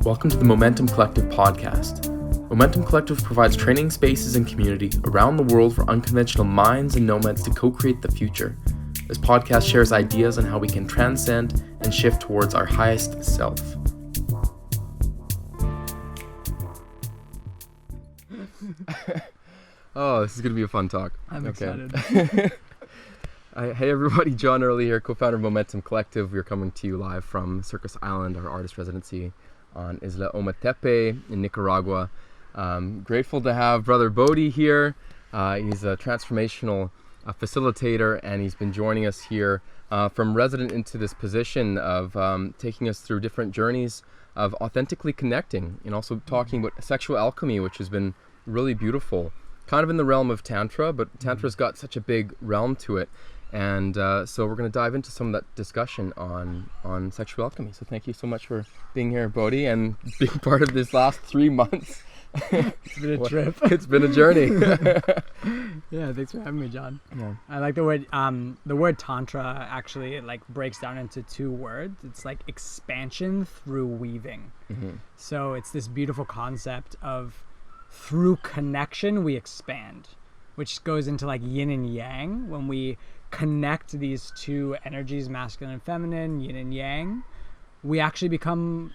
Welcome to the Momentum Collective podcast. Momentum Collective provides training spaces and community around the world for unconventional minds and nomads to co-create the future. This podcast shares ideas on how we can transcend and shift towards our highest self. Oh, this is going to be a fun talk. I'm excited. Hey everybody, John Early here, co-founder of Momentum Collective. We're coming to you live from Circus Island, our artist residency on Isla Ometepe in Nicaragua. Grateful to have brother Bodhi here. He's a transformational facilitator, and he's been joining us here from resident into this position of taking us through different journeys of authentically connecting, and also talking about sexual alchemy, which has been really beautiful. Kind of in the realm of Tantra, but Tantra's got such a big realm to it. And so we're going to dive into some of that discussion on sexual alchemy. So thank you so much for being here, Bodhi, and being part of this last 3 months. It's been a trip. It's been a journey. Yeah, thanks for having me, John. Yeah. I like the word Tantra actually breaks down into 2 words. It's like expansion through weaving. Mm-hmm. So it's this beautiful concept of through connection we expand, which goes into like yin and yang. When we connect these 2 energies, masculine and feminine, yin and yang, we actually become,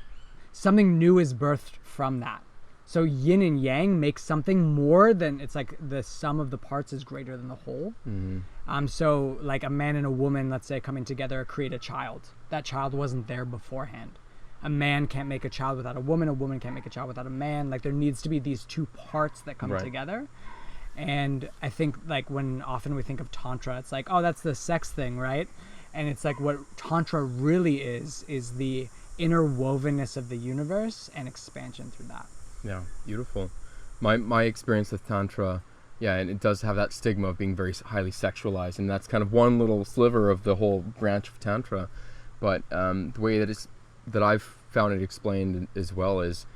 something new is birthed from that. So yin and yang makes something more than, it's like the sum of the parts is greater than the whole. Mm-hmm. So like a man and a woman, let's say, coming together, create a child. That child wasn't there beforehand. A man can't make a child without a woman can't make a child without a man. Like there needs to be these 2 parts that come together. And I think like when often we think of Tantra, it's like, oh, that's the sex thing, right? And it's like what Tantra really is the interwovenness of the universe and expansion through that. Yeah, beautiful. My experience with Tantra, yeah, and it does have that stigma of being very highly sexualized, and that's kind of one little sliver of the whole branch of Tantra. But the way that I've found it explained as well is,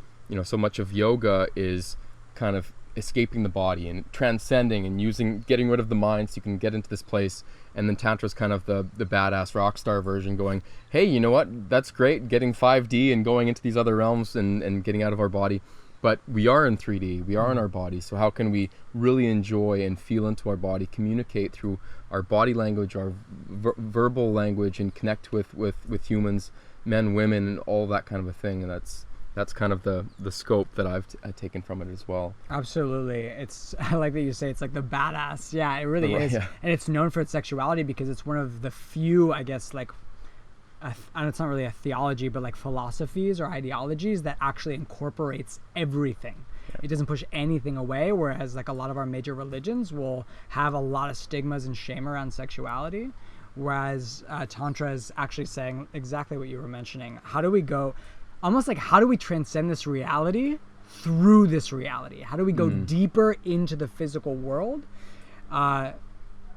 so much of yoga is kind of escaping the body and transcending and getting rid of the mind so you can get into this place. And then Tantra is kind of the badass rock star version, going, hey, you know what, that's great, getting 5D and going into these other realms and getting out of our body, but we are in 3D, we are in our body. So how can we really enjoy and feel into our body, communicate through our body language, our verbal language, and connect with humans, men, women, and all that kind of a thing. And that's kind of the scope that I've taken from it as well. Absolutely. I like that you say it's like the badass. Yeah, it really is. Yeah. And it's known for its sexuality because it's one of the few, I guess, and it's not really a theology, but like philosophies or ideologies that actually incorporates everything. Yeah. It doesn't push anything away, whereas like a lot of our major religions will have a lot of stigmas and shame around sexuality. Whereas Tantra is actually saying exactly what you were mentioning. How do we transcend this reality through this reality? How do we go deeper into the physical world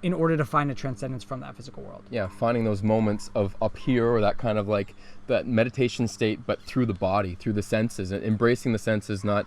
in order to find a transcendence from that physical world? Yeah, finding those moments of up here, or that kind of like that meditation state, but through the body, through the senses, and embracing the senses, not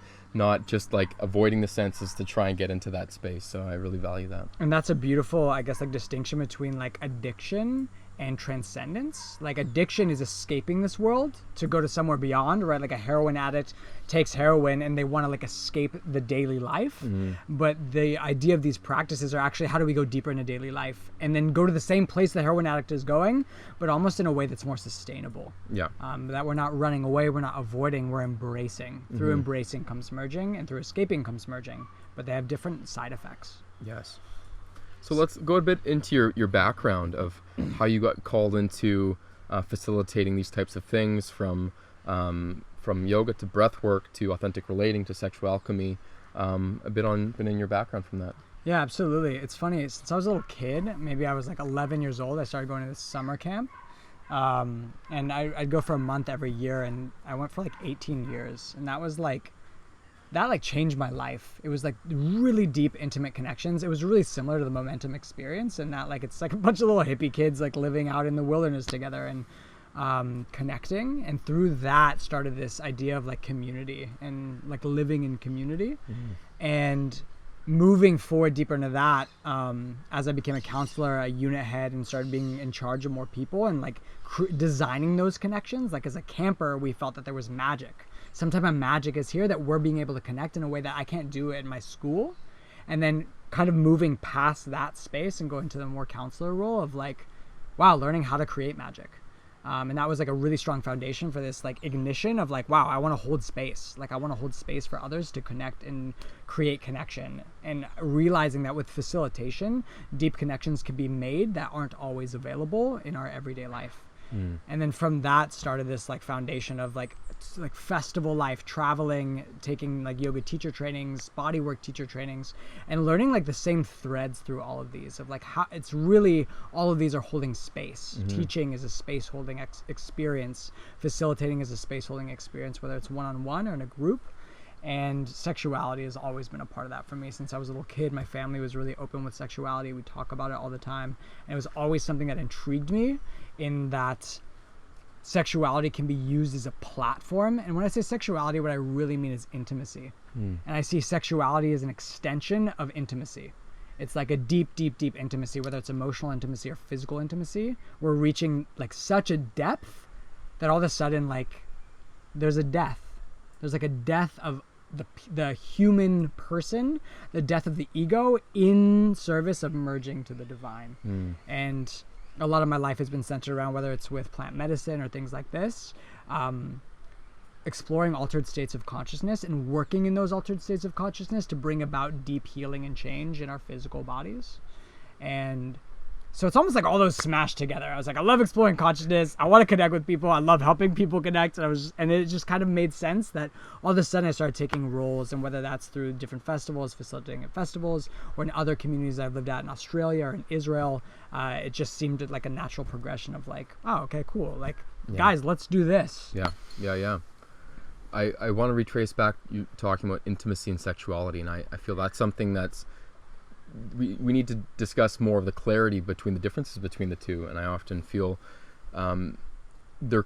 just like avoiding the senses to try and get into that space. So I really value that. And that's a beautiful, I guess, like distinction between like addiction and transcendence. Like addiction is escaping this world to go to somewhere beyond, right? Like a heroin addict takes heroin and they want to like escape the daily life. But the idea of these practices are actually, how do we go deeper into daily life and then go to the same place the heroin addict is going, but almost in a way that's more sustainable. Yeah. That we're not running away, we're not avoiding, we're embracing. Through embracing comes merging, and through escaping comes merging, but they have different side effects. Yes. So let's go a bit into your background of how you got called into facilitating these types of things, from yoga to breath work to authentic relating to sexual alchemy. A bit in your background from that. Yeah, absolutely. It's funny, since I was a little kid, maybe I was like 11 years old, I started going to this summer camp. And I'd go for a month every year, and I went for like 18 years. And that was like, that changed my life. It was like really deep, intimate connections. It was really similar to the Momentum experience, and that it's like a bunch of little hippie kids like living out in the wilderness together and connecting. And through that started this idea of like community and like living in community. And moving forward deeper into that, as I became a counselor, a unit head, and started being in charge of more people and like designing those connections. Like as a camper, we felt that there was magic. some type of magic is here that we're being able to connect in a way that I can't do in my school. And then kind of moving past that space and going to the more counselor role of like, wow, learning how to create magic. And that was like a really strong foundation for this like ignition of like, wow, I want to hold space. Like I want to hold space for others to connect and create connection, and realizing that with facilitation, deep connections can be made that aren't always available in our everyday life. And then from that started this like foundation of like festival life, traveling, taking like yoga teacher trainings, bodywork teacher trainings, and learning like the same threads through all of these of like how it's really all of these are holding space. Teaching is a space holding experience, facilitating is a space holding experience, whether it's one-on-one or in a group. And sexuality has always been a part of that for me since I was a little kid. My family was really open with sexuality. We talk about it all the time. And it was always something that intrigued me, in that sexuality can be used as a platform. And when I say sexuality, what I really mean is intimacy. And I see sexuality as an extension of intimacy. It's like a deep, deep, deep intimacy, whether it's emotional intimacy or physical intimacy. We're reaching like such a depth that all of a sudden like there's a death. There's like a death of the human person, the death of the ego in service of merging to the divine. And a lot of my life has been centered around, whether it's with plant medicine or things like this, exploring altered states of consciousness and working in those altered states of consciousness to bring about deep healing and change in our physical bodies. And so it's almost like all those smashed together. I was like, I love exploring consciousness. I want to connect with people. I love helping people connect. And it just kind of made sense that all of a sudden I started taking roles, and whether that's through different festivals, facilitating at festivals, or in other communities I've lived at in Australia or in Israel, it just seemed like a natural progression of like, oh, okay, cool. Like, guys, let's do this. Yeah. I want to retrace back you talking about intimacy and sexuality, and I feel that's something that's we need to discuss more of the clarity between the differences between the two. And I often feel they're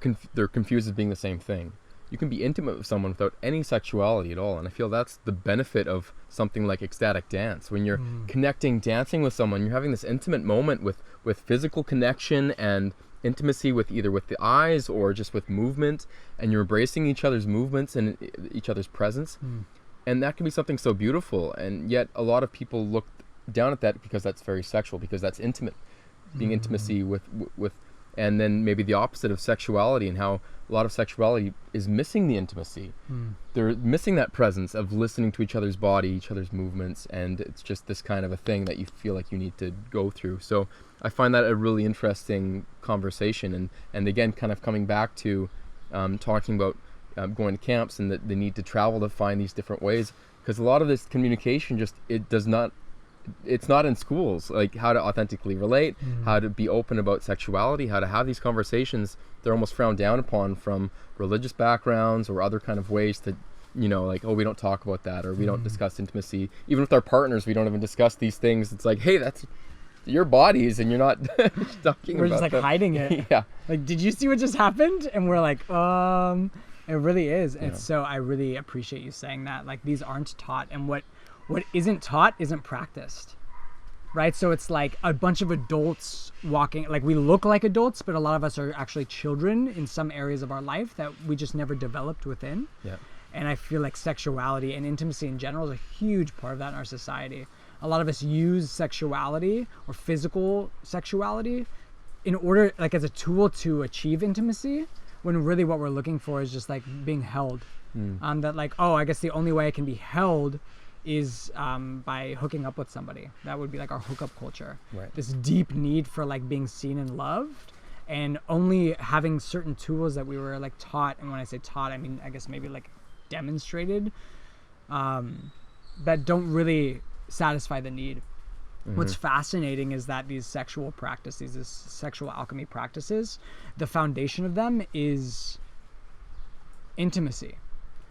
confused as being the same thing. You can be intimate with someone without any sexuality at all, and I feel that's the benefit of something like ecstatic dance. When you're connecting, dancing with someone, you're having this intimate moment with physical connection and intimacy with either with the eyes or just with movement, and you're embracing each other's movements and each other's presence. And that can be something so beautiful, and yet a lot of people look down at that because that's very sexual, because that's intimate, being intimacy with and then maybe the opposite of sexuality, and how a lot of sexuality is missing the intimacy. They're missing that presence of listening to each other's body, each other's movements, and it's just this kind of a thing that you feel like you need to go through. So I find that a really interesting conversation, and again, kind of coming back to talking about going to camps and the need to travel to find these different ways, because a lot of this communication it's not in schools, like how to authentically relate, how to be open about sexuality, how to have these conversations. They're almost frowned down upon from religious backgrounds or other kind of ways to, like, oh, we don't talk about that, or we don't discuss intimacy. Even with our partners, we don't even discuss these things. It's like, hey, that's your bodies, and you're not talking we're about just like them. hiding it. Yeah. Like, did you see what just happened? And we're like, it really is. And so I really appreciate you saying that. Like, these aren't taught, and what isn't taught isn't practiced, right? So it's like a bunch of adults walking, like we look like adults, but a lot of us are actually children in some areas of our life that we just never developed within. Yeah. And I feel like sexuality and intimacy in general is a huge part of that in our society. A lot of us use sexuality or physical sexuality in order, like as a tool to achieve intimacy, when really what we're looking for is just like being held. That like, oh, I guess the only way I can be held is by hooking up with somebody. That would be like our hookup culture. Right. This deep need for like being seen and loved, and only having certain tools that we were like taught. And when I say taught, I mean, I guess maybe like demonstrated, that don't really satisfy the need. What's fascinating is that these sexual practices, these sexual alchemy practices, the foundation of them is intimacy.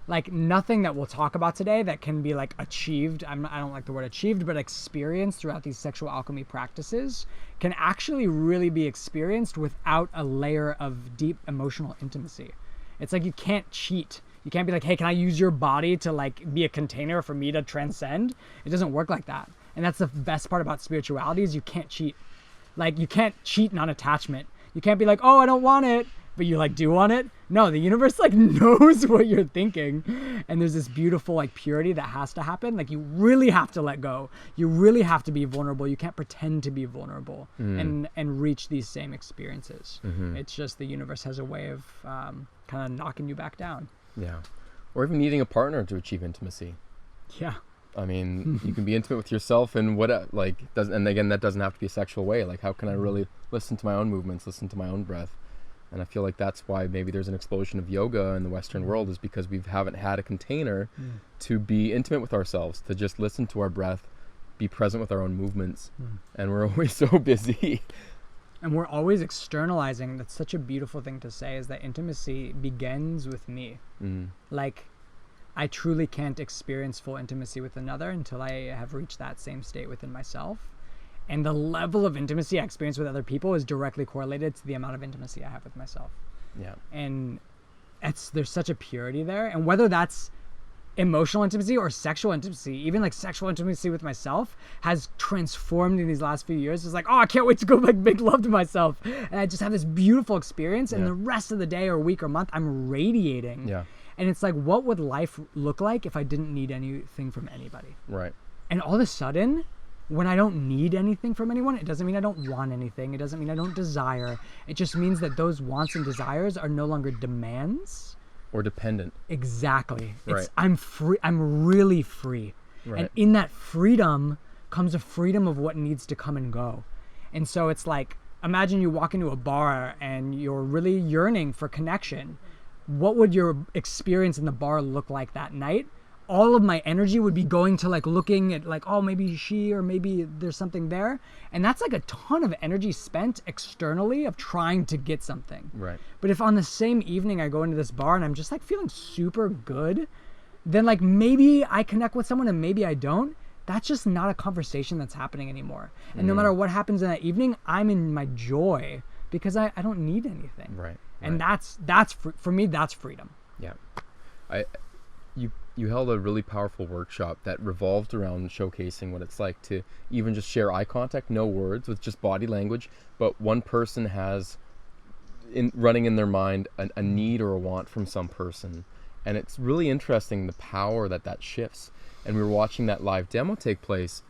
Like nothing that we'll talk about today that can be like achieved, I don't like the word achieved, but experienced throughout these sexual alchemy practices can actually really be experienced without a layer of deep emotional intimacy. It's like you can't cheat. You can't be like, hey, can I use your body to like be a container for me to transcend? It doesn't work like that. And that's the best part about spirituality, is you can't cheat. Like you can't cheat non-attachment. You can't be like, oh, I don't want it, but you like do want it. No, the universe like knows what you're thinking, and there's this beautiful like purity that has to happen. Like you really have to let go. You really have to be vulnerable. You can't pretend to be vulnerable and reach these same experiences. It's just the universe has a way of kind of knocking you back down. Yeah, or even needing a partner to achieve intimacy. Yeah. I mean, you can be intimate with yourself and and again, that doesn't have to be a sexual way. Like, how can I really listen to my own movements, listen to my own breath? And I feel like that's why maybe there's an explosion of yoga in the Western world, is because we haven't had a container to be intimate with ourselves, to just listen to our breath, be present with our own movements. And we're always so busy. And we're always externalizing. That's such a beautiful thing to say, is that intimacy begins with me. Like, I truly can't experience full intimacy with another until I have reached that same state within myself. And the level of intimacy I experience with other people is directly correlated to the amount of intimacy I have with myself. Yeah. And there's such a purity there. And whether that's emotional intimacy or sexual intimacy, even like sexual intimacy with myself has transformed in these last few years. It's like, oh, I can't wait to go like make love to myself. And I just have this beautiful experience. And the rest of the day or week or month, I'm radiating. Yeah. And it's like, what would life look like if I didn't need anything from anybody? Right. And all of a sudden, when I don't need anything from anyone, it doesn't mean I don't want anything. It doesn't mean I don't desire. It just means that those wants and desires are no longer demands. Or dependent. Exactly. Right. I'm free. I'm really free. Right. And in that freedom comes a freedom of what needs to come and go. And so it's like, imagine you walk into a bar and you're really yearning for connection. What would your experience in the bar look like that night? All of my energy would be going to like looking at like, oh, maybe she, or maybe there's something there. And that's like a ton of energy spent externally of trying to get something. Right. But if on the same evening I go into this bar and I'm just like feeling super good, then like maybe I connect with someone and maybe I don't. That's just not a conversation that's happening anymore. And no matter what happens in that evening, I'm in my joy because I don't need anything. Right. And that's for me, that's freedom. Yeah. You held a really powerful workshop that revolved around showcasing what it's like to even just share eye contact, no words, with just body language, but one person has running in their mind a need or a want from some person. And it's really interesting the power that shifts. And we were watching that live demo take place,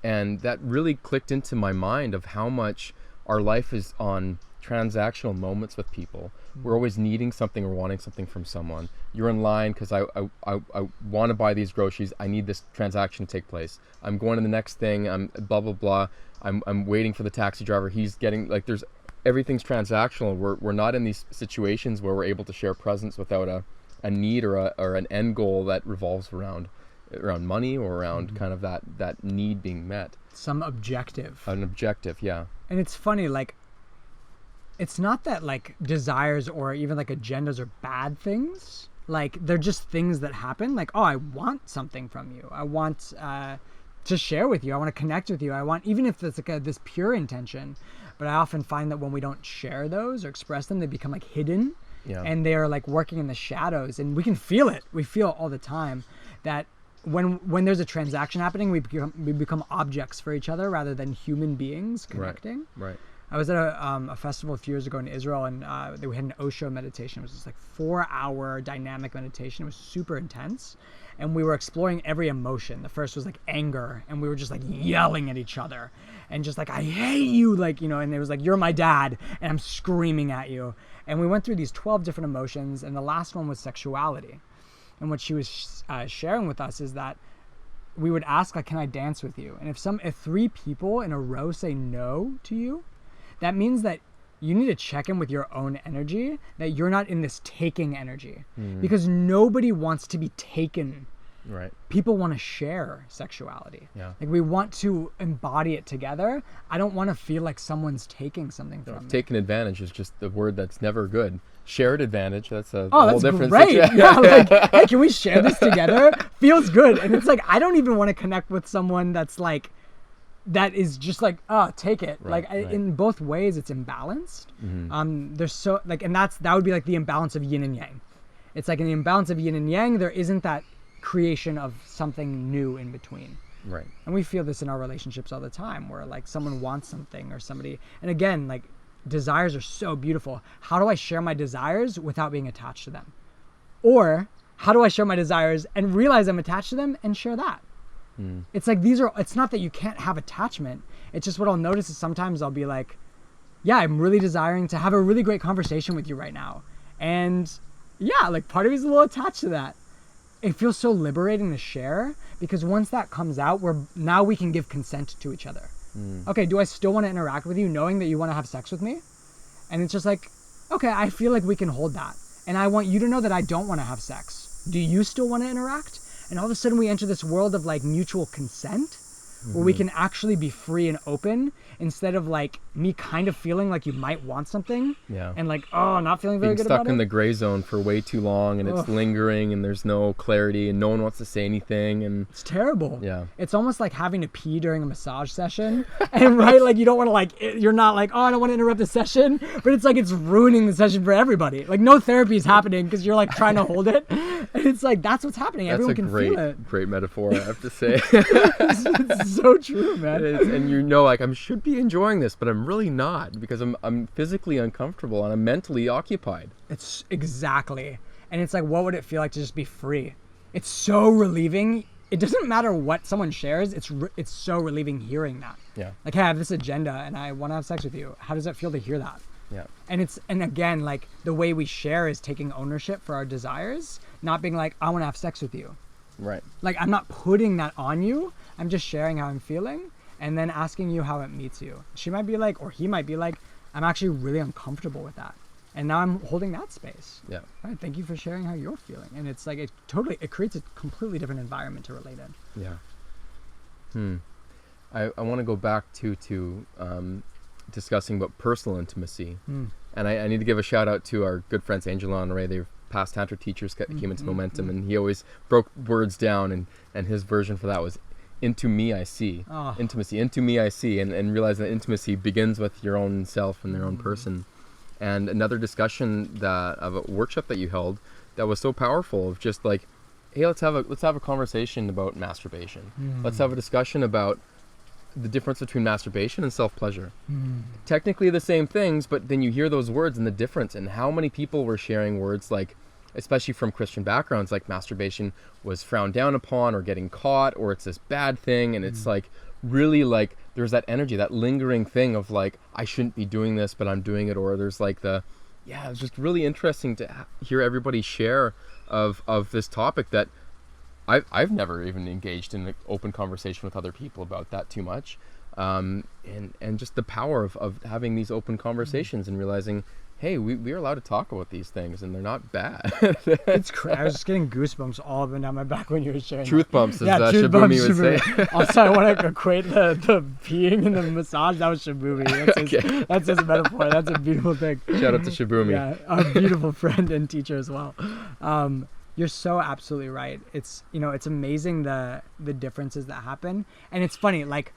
and that really clicked into my mind of how much our life is on transactional moments with people. We're always needing something or wanting something from someone. You're in line because I want to buy these groceries. I need this transaction to take place. I'm going to the next thing. I'm blah blah blah. I'm waiting for the taxi driver. He's getting like everything's transactional. We're not in these situations where we're able to share presence without a need or an end goal that revolves around money or around kind of that need being met. Some objective. An objective, yeah. And it's funny, like, it's not that like desires or even like agendas are bad things. Like, they're just things that happen. Like, oh, I want something from you. I want to share with you. I want to connect with you. I want, even if it's like this pure intention. But I often find that when we don't share those or express them, they become like hidden. Yeah. And they are like working in the shadows, and we can feel it. We feel all the time that when there's a transaction happening, we become objects for each other rather than human beings connecting. Right. I was at a festival a few years ago in Israel, and we had an Osho meditation. It was just like 4-hour dynamic meditation. It was super intense, and we were exploring every emotion. The first was like anger, and we were just like yelling at each other, and just like, I hate you, like, you know. And it was like, you're my dad, and I'm screaming at you. And we went through these 12 different emotions, and the last one was sexuality. And what she was sharing with us is that we would ask, like, can I dance with you? And if 3 people in a row say no to you, that means that you need to check in with your own energy, that you're not in this taking energy. Because nobody wants to be taken. Right. People want to share sexuality. Yeah. Like, we want to embody it together. I don't want to feel like someone's taking something from me. Taking advantage is just the word that's never good. Shared advantage, that's a whole that's different great. Yeah, like, hey, can we share this together? Feels good. And it's like, I don't even want to connect with someone that's like, that is just like, oh, take it. Right, like, in both ways, it's imbalanced. There's so, like, and that would be like the imbalance of yin and yang. It's like in the imbalance of yin and yang, there isn't that creation of something new in between. Right. And we feel this in our relationships all the time, where like someone wants something or somebody, and again, like, desires are so beautiful. How do I share my desires without being attached to them? Or how do I share my desires and realize I'm attached to them and share that? It's like it's not that you can't have attachment. It's just what I'll notice is sometimes I'll be like, yeah, I'm really desiring to have a really great conversation with you right now. And yeah, like part of me is a little attached to that. It feels so liberating to share because once that comes out, now we can give consent to each other. Okay, do I still want to interact with you knowing that you want to have sex with me? And it's just like, okay, I feel like we can hold that. And I want you to know that I don't want to have sex. Do you still want to interact? And all of a sudden we enter this world of like mutual consent where we can actually be free and open instead of like me kind of feeling like you might want something and like, oh, not feeling very good about it. Being stuck in the gray zone for way too long and it's lingering and there's no clarity and no one wants to say anything and it's terrible. Yeah. It's almost like having to pee during a massage session and right, like you don't want to like, you're not like, oh, I don't want to interrupt the session, but it's like it's ruining the session for everybody. Like no therapy is happening because you're like trying to hold it. And it's like, that's what's happening. Everyone can feel it. Great metaphor, I have to say. It's so true, man. And you know, like I should be enjoying this, but I'm really not because I'm physically uncomfortable and I'm mentally occupied. It's exactly. And it's like, what would it feel like to just be free? It's so relieving. It doesn't matter what someone shares. It's so relieving hearing that. Yeah. Like, hey, I have this agenda and I want to have sex with you. How does it feel to hear that? Yeah. And again, like the way we share is taking ownership for our desires, not being like, I want to have sex with you. Right. Like I'm not putting that on you. I'm just sharing how I'm feeling and then asking you how it meets you. She might be like, or he might be like, I'm actually really uncomfortable with that. And now I'm holding that space. Yeah. Right. Thank you for sharing how you're feeling. And it's like, it creates a completely different environment to relate in. Yeah. I want to go back to discussing about personal intimacy. And I need to give a shout out to our good friends Angela and Ray. They're past Tantra teachers that came into Momentum, and he always broke words down, and his version for that was, into me I see. Intimacy, into me I see, and realize that intimacy begins with your own self and their own person. And another discussion of a workshop that you held that was so powerful of just like, hey, let's have a conversation about masturbation. Let's have a discussion about the difference between masturbation and self-pleasure. Technically the same things, but then you hear those words and the difference, and how many people were sharing words like, especially from Christian backgrounds, like masturbation was frowned down upon or getting caught or it's this bad thing, and it's like really like there's that energy, that lingering thing of like, I shouldn't be doing this but I'm doing it, or there's like it's just really interesting to hear everybody share of this topic that I've never even engaged in an open conversation with other people about that too much, and just the power of having these open conversations and realizing, hey, we are allowed to talk about these things and they're not bad. It's crazy. I was just getting goosebumps all up and down my back when you were sharing. Truth bumps, as truth Shibumi bumps, would say. Also, I want to equate the peeing and the massage. That was Shibumi. That's his metaphor. That's a beautiful thing. Shout out to Shibumi. Yeah, our beautiful friend and teacher as well. You're so absolutely right. It's, it's amazing the differences that happen. And it's funny, like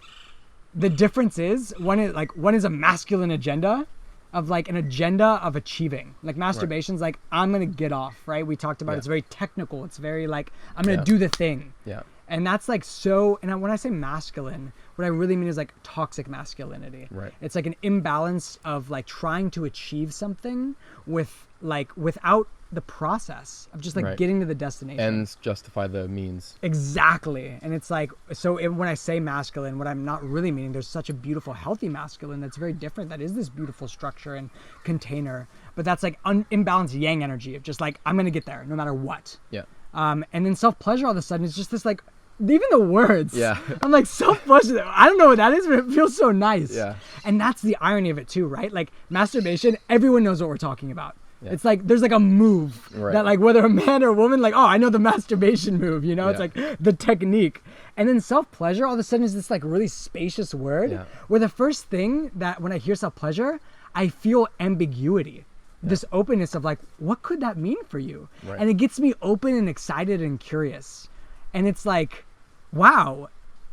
the difference is one is a masculine agenda of like an agenda of achieving. Like masturbation's like, I'm going to get off, right? We talked about it's very technical. It's very like, I'm going to do the thing. Yeah. And that's like so, and when I say masculine, what I really mean is like toxic masculinity. Right. It's like an imbalance of like trying to achieve something without the process of just like getting to the destination. Ends justify the means. Exactly. And it's like, when I say masculine, what I'm not really meaning, there's such a beautiful, healthy masculine that's very different. That is this beautiful structure and container. But that's like imbalanced yang energy of just like, I'm going to get there no matter what. Yeah. And then self-pleasure all of a sudden is just this like, even the words. Yeah. I'm like, self-pleasure. I don't know what that is, but it feels so nice. Yeah. And that's the irony of it too, right? Like masturbation, everyone knows what we're talking about. Yeah. It's like there's like a move that like whether a man or a woman, like, oh, I know the masturbation move, it's like the technique. And then self-pleasure all of a sudden is this like really spacious word where the first thing that when I hear self-pleasure, I feel ambiguity, this openness of like, what could that mean for you? And it gets me open and excited and curious. And it's like, wow,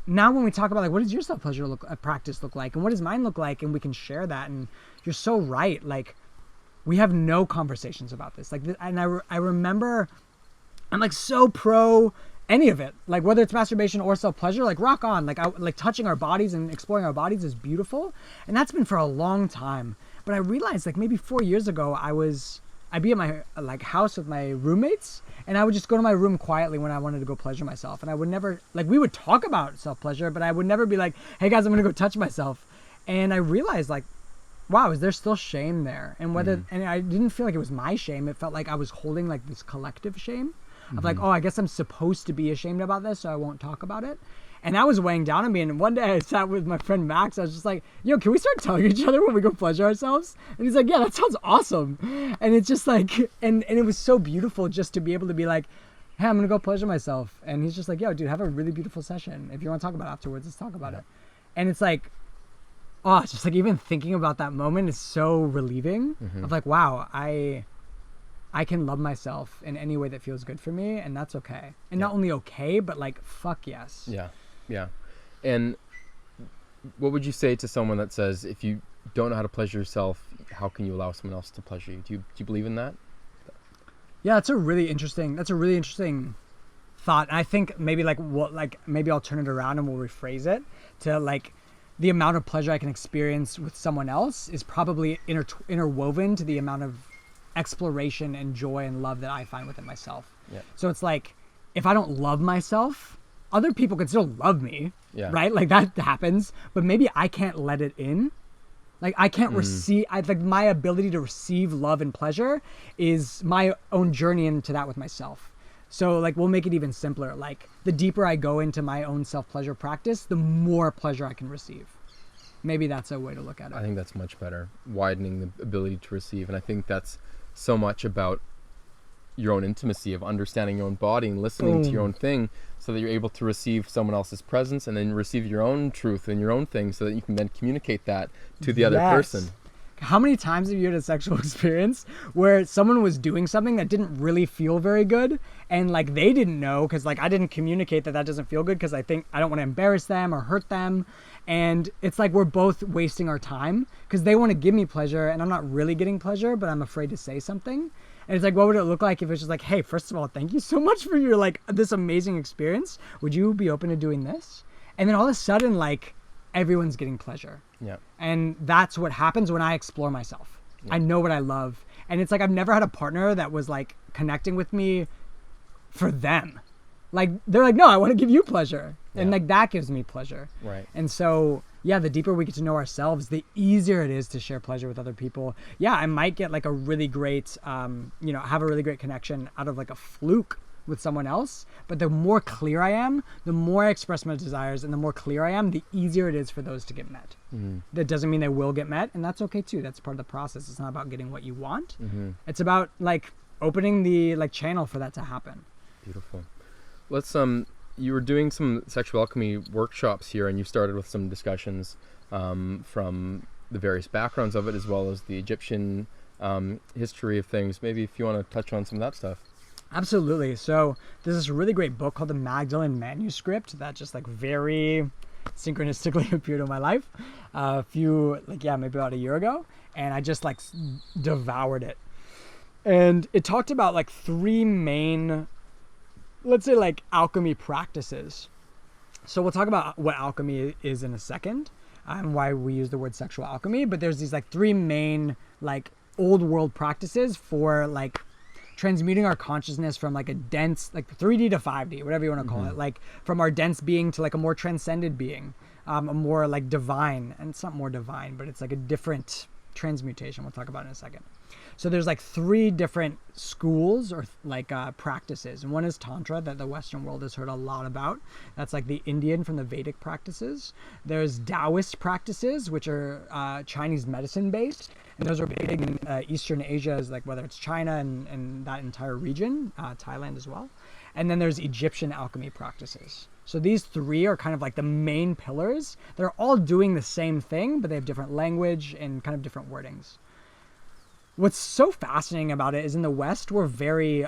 now when we talk about like, what does your self-pleasure practice look like? And what does mine look like? And we can share that. And you're so right. Like, we have no conversations about this. Like, and I remember, I'm like so pro any of it. Like whether it's masturbation or self-pleasure, like rock on. Like touching our bodies and exploring our bodies is beautiful, and that's been for a long time. But I realized like maybe 4 years ago, I'd be at my like house with my roommates, and I would just go to my room quietly when I wanted to go pleasure myself. And I would never, like, we would talk about self-pleasure, but I would never be like, hey guys, I'm going to go touch myself. And I realized like, wow, is there still shame there? And whether, and I didn't feel like it was my shame. It felt like I was holding like this collective shame of like, oh, I guess I'm supposed to be ashamed about this, so I won't talk about it. And that was weighing down on me. And one day I sat with my friend Max. I was just like, yo, can we start telling each other when we go pleasure ourselves? And he's like, yeah, that sounds awesome. And it's just like, and it was so beautiful just to be able to be like, hey, I'm going to go pleasure myself. And he's just like, yo, dude, have a really beautiful session. If you want to talk about it afterwards, let's talk about it. And it's like, oh, it's just like even thinking about that moment is so relieving of like, wow, I can love myself in any way that feels good for me, and that's okay. And not only okay, but like, fuck yes. Yeah. And what would you say to someone that says, if you don't know how to pleasure yourself, how can you allow someone else to pleasure you? Do you believe in that? Yeah, that's a really interesting thought. And I think maybe maybe I'll turn it around and we'll rephrase it to like, the amount of pleasure I can experience with someone else is probably interwoven to the amount of exploration and joy and love that I find within myself. Yeah. So it's like, if I don't love myself, other people can still love me, right? Like that happens, but maybe I can't let it in. Like I can't receive, like my ability to receive love and pleasure is my own journey into that with myself. So like, we'll make it even simpler. Like the deeper I go into my own self-pleasure practice, the more pleasure I can receive. Maybe that's a way to look at it. I think that's much better, widening the ability to receive. And I think that's so much about your own intimacy of understanding your own body and listening to your own thing, so that you're able to receive someone else's presence and then receive your own truth and your own thing, so that you can then communicate that to the other person. How many times have you had a sexual experience where someone was doing something that didn't really feel very good, and like they didn't know because like I didn't communicate that doesn't feel good because I think I don't want to embarrass them or hurt them, and it's like we're both wasting our time because they want to give me pleasure and I'm not really getting pleasure, but I'm afraid to say something. And it's like, what would it look like if it's just like, hey, first of all, thank you so much for your like this amazing experience. Would you be open to doing this? And then all of a sudden, like, everyone's getting pleasure. Yeah. And that's what happens when I explore myself. Yeah. I know what I love. And it's like, I've never had a partner that was like connecting with me for them. Like, they're like, no, I want to give you pleasure. Yeah. And like, that gives me pleasure. Right. And so, yeah, the deeper we get to know ourselves, the easier it is to share pleasure with other people. Yeah, I might get like a really great, have a really great connection out of like a fluke with someone else. But the more clear I am, the more I express my desires, and the more clear I am, the easier it is for those to get met. That doesn't mean they will get met, and that's okay too. That's part of the process. It's not about getting what you want. It's about like opening the like channel for that to happen. Beautiful. Let's you were doing some sexual alchemy workshops here, and you started with some discussions from the various backgrounds of it, as well as the Egyptian history of things. Maybe if you want to touch on some of that stuff. Absolutely. So there's this really great book called the Magdalene Manuscript that just like very synchronistically appeared in my life maybe about a year ago, and I just like devoured it. And it talked about like three main, let's say, like alchemy practices. So we'll talk about what alchemy is in a second and why we use the word sexual alchemy, but there's these like three main like old world practices for like transmuting our consciousness from like a dense, like 3D to 5D, whatever you want to call it, like from our dense being to like a more transcended being, a more like divine, and it's not more divine, but it's like a different transmutation. We'll talk about it in a second. So there's like three different schools or like practices. And one is Tantra, that the Western world has heard a lot about. That's like the Indian from the Vedic practices. There's Taoist practices, which are Chinese medicine based. And those are big in Eastern Asia, like whether it's China and that entire region, Thailand as well. And then there's Egyptian alchemy practices. So these three are kind of like the main pillars. They're all doing the same thing, but they have different language and kind of different wordings. What's so fascinating about it is in the West, we're very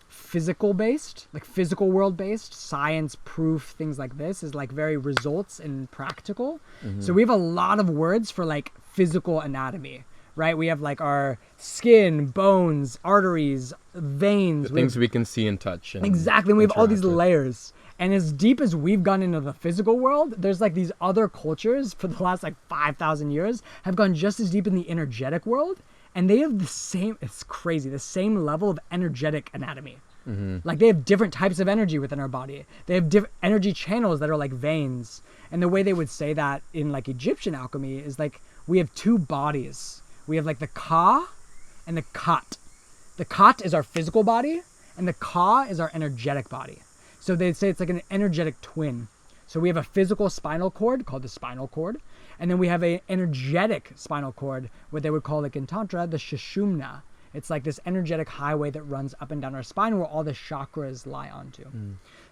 physical based, like physical world based, science, proof, things like this is like very results and practical. So we have a lot of words for like physical anatomy, right? We have like our skin, bones, arteries, veins. The things we can see and touch. And exactly. And we have all these layers. And as deep as we've gone into the physical world, there's like these other cultures for the last like 5,000 years have gone just as deep in the energetic world. And they have the same, it's crazy, the same level of energetic anatomy. Like they have different types of energy within our body. They have different energy channels that are like veins. And the way they would say that in like Egyptian alchemy is like we have two bodies. We have like the ka and the kat. The kat is our physical body and the ka is our energetic body. So they'd say it's like an energetic twin. So we have a physical spinal cord called the spinal cord. And then we have an energetic spinal cord, what they would call like in Tantra, the sushumna. It's like this energetic highway that runs up and down our spine where all the chakras lie onto.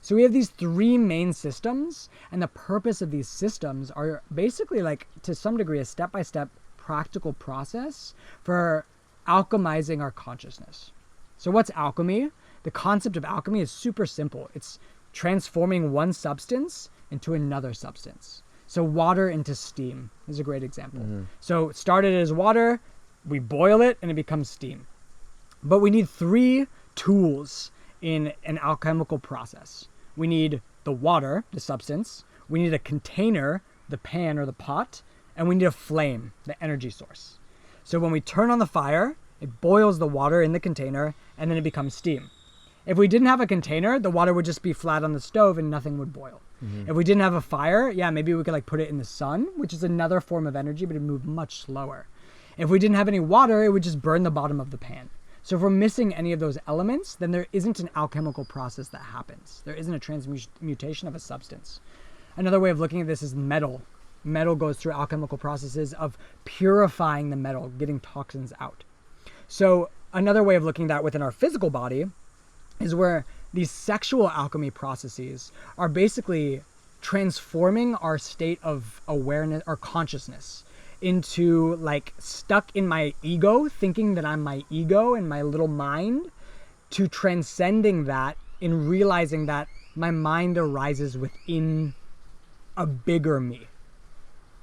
So we have these three main systems, and the purpose of these systems are basically like, to some degree, a step-by-step practical process for alchemizing our consciousness. So what's alchemy? The concept of alchemy is super simple. It's transforming one substance into another substance. So water into steam is a great example. So it started as water, we boil it, and it becomes steam. But we need three tools in an alchemical process. We need the water, the substance. We need a container, the pan or the pot. And we need a flame, the energy source. So when we turn on the fire, it boils the water in the container, and then it becomes steam. If we didn't have a container, the water would just be flat on the stove and nothing would boil. If we didn't have a fire, yeah, maybe we could like put it in the sun, which is another form of energy, but it moved much slower. If we didn't have any water, it would just burn the bottom of the pan. So if we're missing any of those elements, then there isn't an alchemical process that happens. There isn't a transmutation of a substance. Another way of looking at this is metal. Metal goes through alchemical processes of purifying the metal, getting toxins out. So another way of looking at that within our physical body is where these sexual alchemy processes are basically transforming our state of awareness, our consciousness, into like stuck in my ego, thinking that I'm my ego and my little mind, to transcending that in realizing that my mind arises within a bigger me.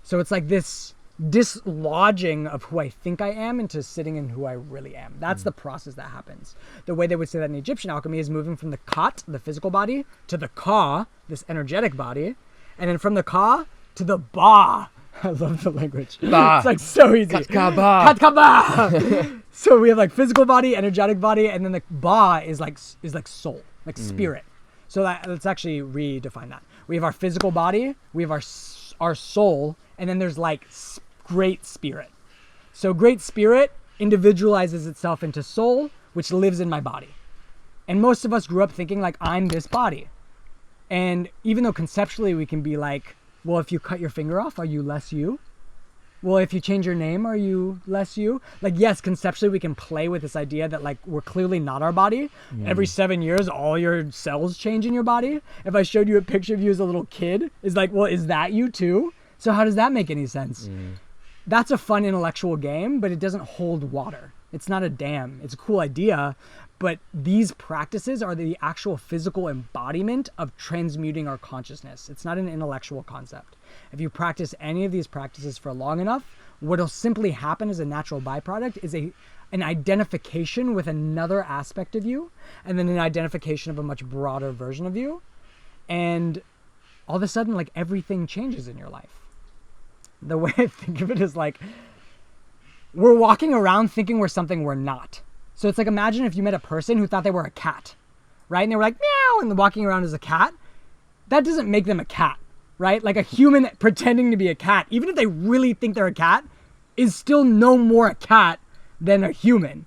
So it's like this dislodging of who I think I am into sitting in who I really am. That's the process that happens. The way they would say that in Egyptian alchemy is moving from the kat, the physical body, to the ka, this energetic body, and then from the ka to the ba. I love the language. Ba. It's like so easy. Katkaba. Katkaba. So we have like physical body, energetic body, and then the ba is like soul, like spirit. So let's actually redefine that. We have our physical body, we have our soul, and then there's like great spirit. So great spirit individualizes itself into soul, which lives in my body. And most of us grew up thinking like, I'm this body. And even though conceptually we can be like, well, if you cut your finger off, are you less you? Well, if you change your name, are you less you? Like, yes, conceptually we can play with this idea that like we're clearly not our body. Every 7 years, all your cells change in your body. If I showed you a picture of you as a little kid, it's like, well, is that you too? So how does that make any sense? That's a fun intellectual game, but it doesn't hold water. It's not a dam. It's a cool idea, but these practices are the actual physical embodiment of transmuting our consciousness. It's not an intellectual concept. If you practice any of these practices for long enough, what'll simply happen as a natural byproduct is an identification with another aspect of you, and then an identification of a much broader version of you. And all of a sudden, like, everything changes in your life. The way I think of it is like, we're walking around thinking we're something we're not. So it's like, imagine if you met a person who thought they were a cat, right? And they were like, meow, and walking around as a cat. That doesn't make them a cat, right? Like a human pretending to be a cat, even if they really think they're a cat, is still no more a cat than a human.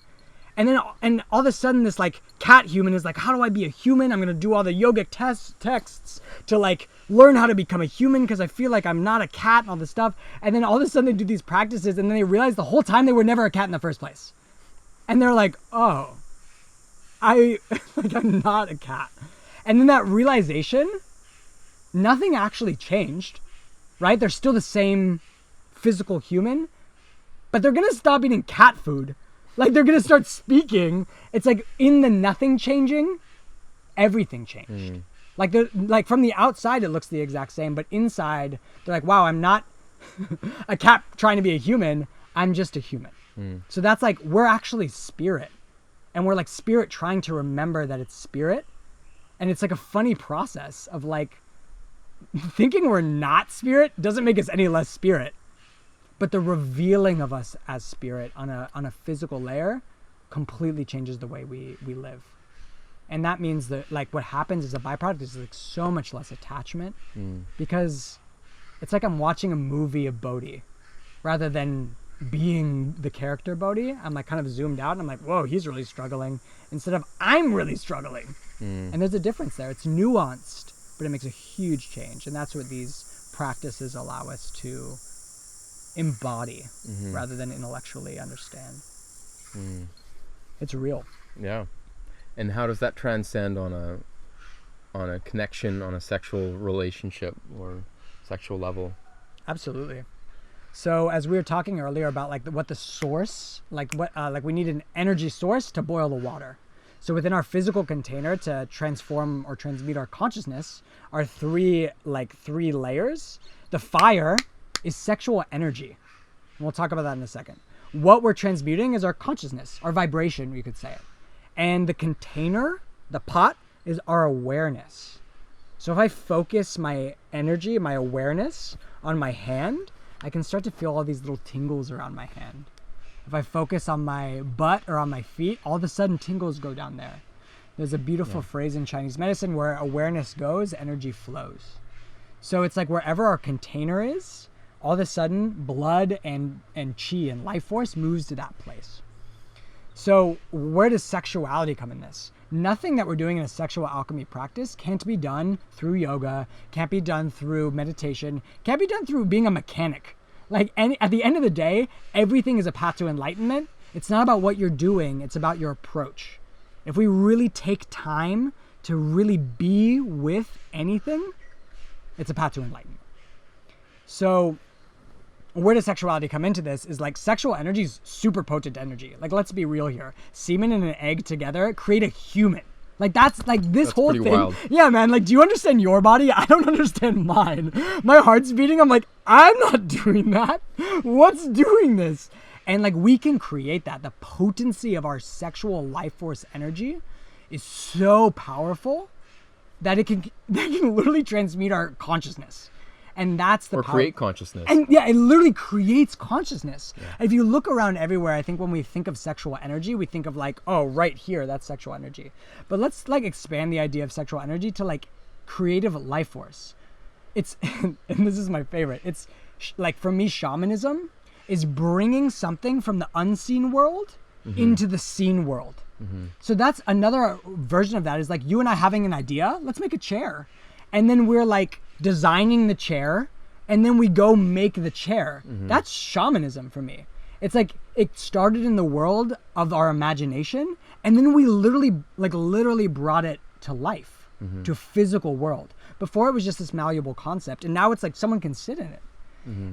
And all of a sudden this like cat human is like, how do I be a human? I'm going to do all the yogic texts to like learn how to become a human because I feel like I'm not a cat and all this stuff. And then all of a sudden they do these practices and then they realize the whole time they were never a cat in the first place. And they're like, oh, I'm not a cat. And then that realization, nothing actually changed, right? They're still the same physical human, but they're going to stop eating cat food. Like, they're going to start speaking. It's like in the nothing changing, everything changed. Like from the outside, it looks the exact same, but inside, they're like, wow, I'm not a cat trying to be a human. I'm just a human. So that's like, we're actually spirit. And we're like spirit trying to remember that it's spirit. And it's like a funny process of like thinking we're not spirit doesn't make us any less spirit. But the revealing of us as spirit on a physical layer completely changes the way we live. And that means that like what happens as a byproduct is like so much less attachment because it's like I'm watching a movie of Bodhi rather than being the character Bodhi. I'm like kind of zoomed out and I'm like, whoa, he's really struggling instead of I'm really struggling. And there's a difference there. It's nuanced, but it makes a huge change. And that's what these practices allow us to embody rather than intellectually understand. It's real. Yeah. And how does that transcend on a connection, on a sexual relationship or sexual level? Absolutely. So as we were talking earlier about like what the source, like what like we need an energy source to boil the water. So within our physical container to transform or transmute our consciousness are three layers. The fire is sexual energy. And we'll talk about that in a second. What we're transmuting is our consciousness, our vibration, you could say it. And the container, the pot, is our awareness. So if I focus my energy, my awareness on my hand, I can start to feel all these little tingles around my hand. If I focus on my butt or on my feet, all of a sudden tingles go down there. There's a beautiful phrase in Chinese medicine where awareness goes, energy flows. So it's like wherever our container is, all of a sudden blood and chi and life force moves to that place. So where does sexuality come in this? Nothing that we're doing in a sexual alchemy practice can't be done through yoga, can't be done through meditation, can't be done through being a mechanic. Like at the end of the day, everything is a path to enlightenment. It's not about what you're doing, it's about your approach. If we really take time to really be with anything, it's a path to enlightenment. So where does sexuality come into this is like sexual energy is super potent energy. Like, let's be real here. Semen and an egg together create a human. Like that's like this that's whole pretty thing. Wild. Yeah, man. Like, do you understand your body? I don't understand mine. My heart's beating. I'm like, I'm not doing that. What's doing this? And like we can create that. The potency of our sexual life force energy is so powerful that it can literally transmute our consciousness. And that's the power. Create consciousness. And yeah, it literally creates consciousness. Yeah. If you look around everywhere, I think when we think of sexual energy, we think of like, oh, right here, that's sexual energy. But let's like expand the idea of sexual energy to like creative life force. It's, and this is my favorite. It's like, for me, shamanism is bringing something from the unseen world into the seen world. So that's another version of that is like you and I having an idea, let's make a chair. And then we're like designing the chair and then we go make the chair. That's shamanism for me. It's like it started in the world of our imagination and then we literally brought it to life, to a physical world. Before it was just this malleable concept and now it's like someone can sit in it.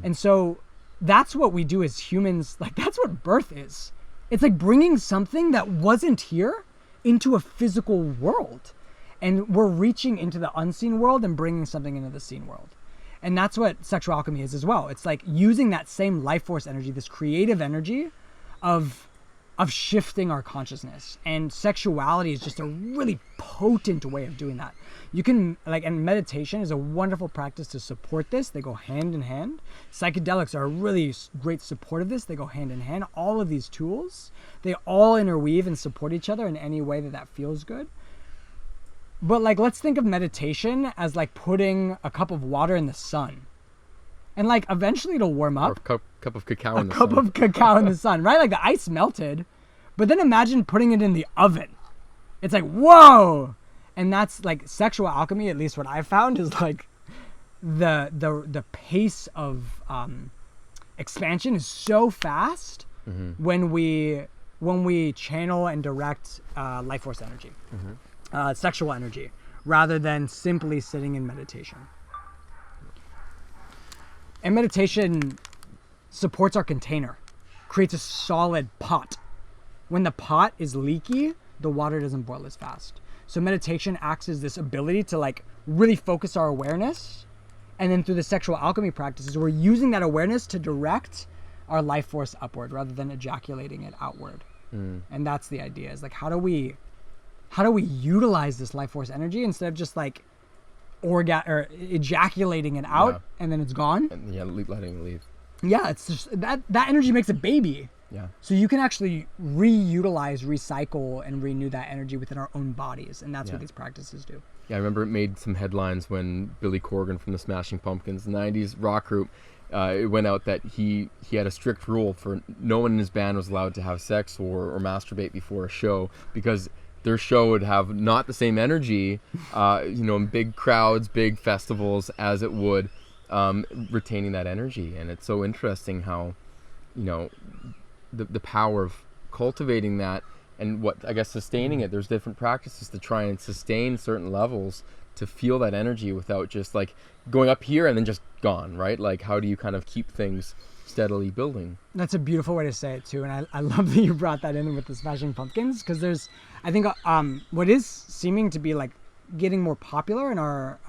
And so that's what we do as humans. Like that's what birth is. It's like bringing something that wasn't here into a physical world. And we're reaching into the unseen world and bringing something into the seen world. And that's what sexual alchemy is as well. It's like using that same life force energy, this creative energy of shifting our consciousness. And sexuality is just a really potent way of doing that. You can, like, and meditation is a wonderful practice to support this. They go hand in hand. Psychedelics are a really great support of this. They go hand in hand. All of these tools, they all interweave and support each other in any way that feels good. But like, let's think of meditation as like putting a cup of water in the sun. And like, eventually it'll warm up. Or a cup of cacao in the sun. A cup of cacao in the sun, right? Like the ice melted. But then imagine putting it in the oven. It's like, whoa! And that's like sexual alchemy, at least what I've found, is like the pace of expansion is so fast when we channel and direct life force energy. Sexual energy, rather than simply sitting in meditation. And meditation supports our container, creates a solid pot. When the pot is leaky, the water doesn't boil as fast. So meditation acts as this ability to like really focus our awareness. And then through the sexual alchemy practices, we're using that awareness to direct our life force upward rather than ejaculating it outward. And that's the idea, is like, how do we how do we utilize this life force energy instead of just like or ejaculating it out and then it's gone? And letting it leave. Yeah, it's just that energy makes a baby. Yeah. So you can actually reutilize, recycle, and renew that energy within our own bodies, and that's what these practices do. Yeah, I remember it made some headlines when Billy Corgan from the Smashing Pumpkins, the 90s rock group, it went out that he had a strict rule for no one in his band was allowed to have sex or masturbate before a show, because their show would have not the same energy, in big crowds, big festivals, as it would retaining that energy. And it's so interesting how, the power of cultivating that and sustaining it. There's different practices to try and sustain certain levels to feel that energy without just like going up here and then just gone, right? Like, how do you kind of keep things steadily building? That's a beautiful way to say it too, and I love that you brought that in with the Smashing Pumpkins, because there's, I think, what is seeming to be like getting more popular in our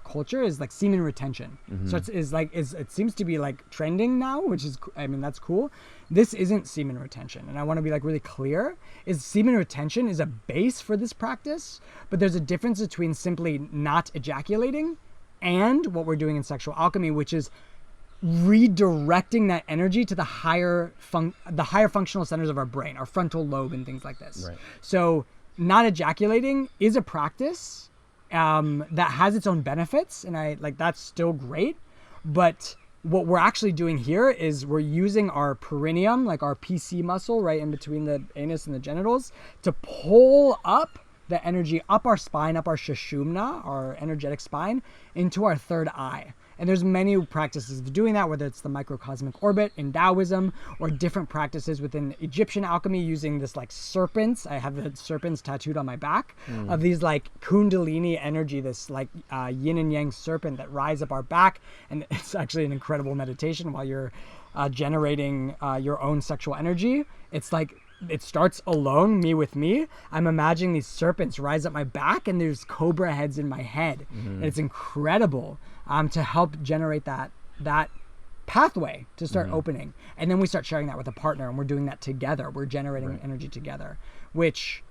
culture is like semen retention. So it seems to be like trending now, which is, that's cool. This isn't semen retention, and I want to be like really clear, is semen retention is a base for this practice, but there's a difference between simply not ejaculating and what we're doing in sexual alchemy, which is redirecting that energy to the higher functional centers of our brain, our frontal lobe and things like this. Right. So not ejaculating is a practice that has its own benefits, and that's still great. But what we're actually doing here is we're using our perineum, like our PC muscle right in between the anus and the genitals, to pull up the energy up our spine, up our sushumna, our energetic spine, into our third eye. And there's many practices of doing that, whether it's the microcosmic orbit in Taoism or different practices within Egyptian alchemy using this like serpents. I have the serpents tattooed on my back of these like kundalini energy, this like yin and yang serpent that rise up our back. And it's actually an incredible meditation while you're generating your own sexual energy. It's like, it starts alone, me with me. I'm imagining these serpents rise up my back and there's cobra heads in my head. And it's incredible to help generate that pathway to start opening. And then we start sharing that with a partner, and we're doing that together. We're generating energy together, which,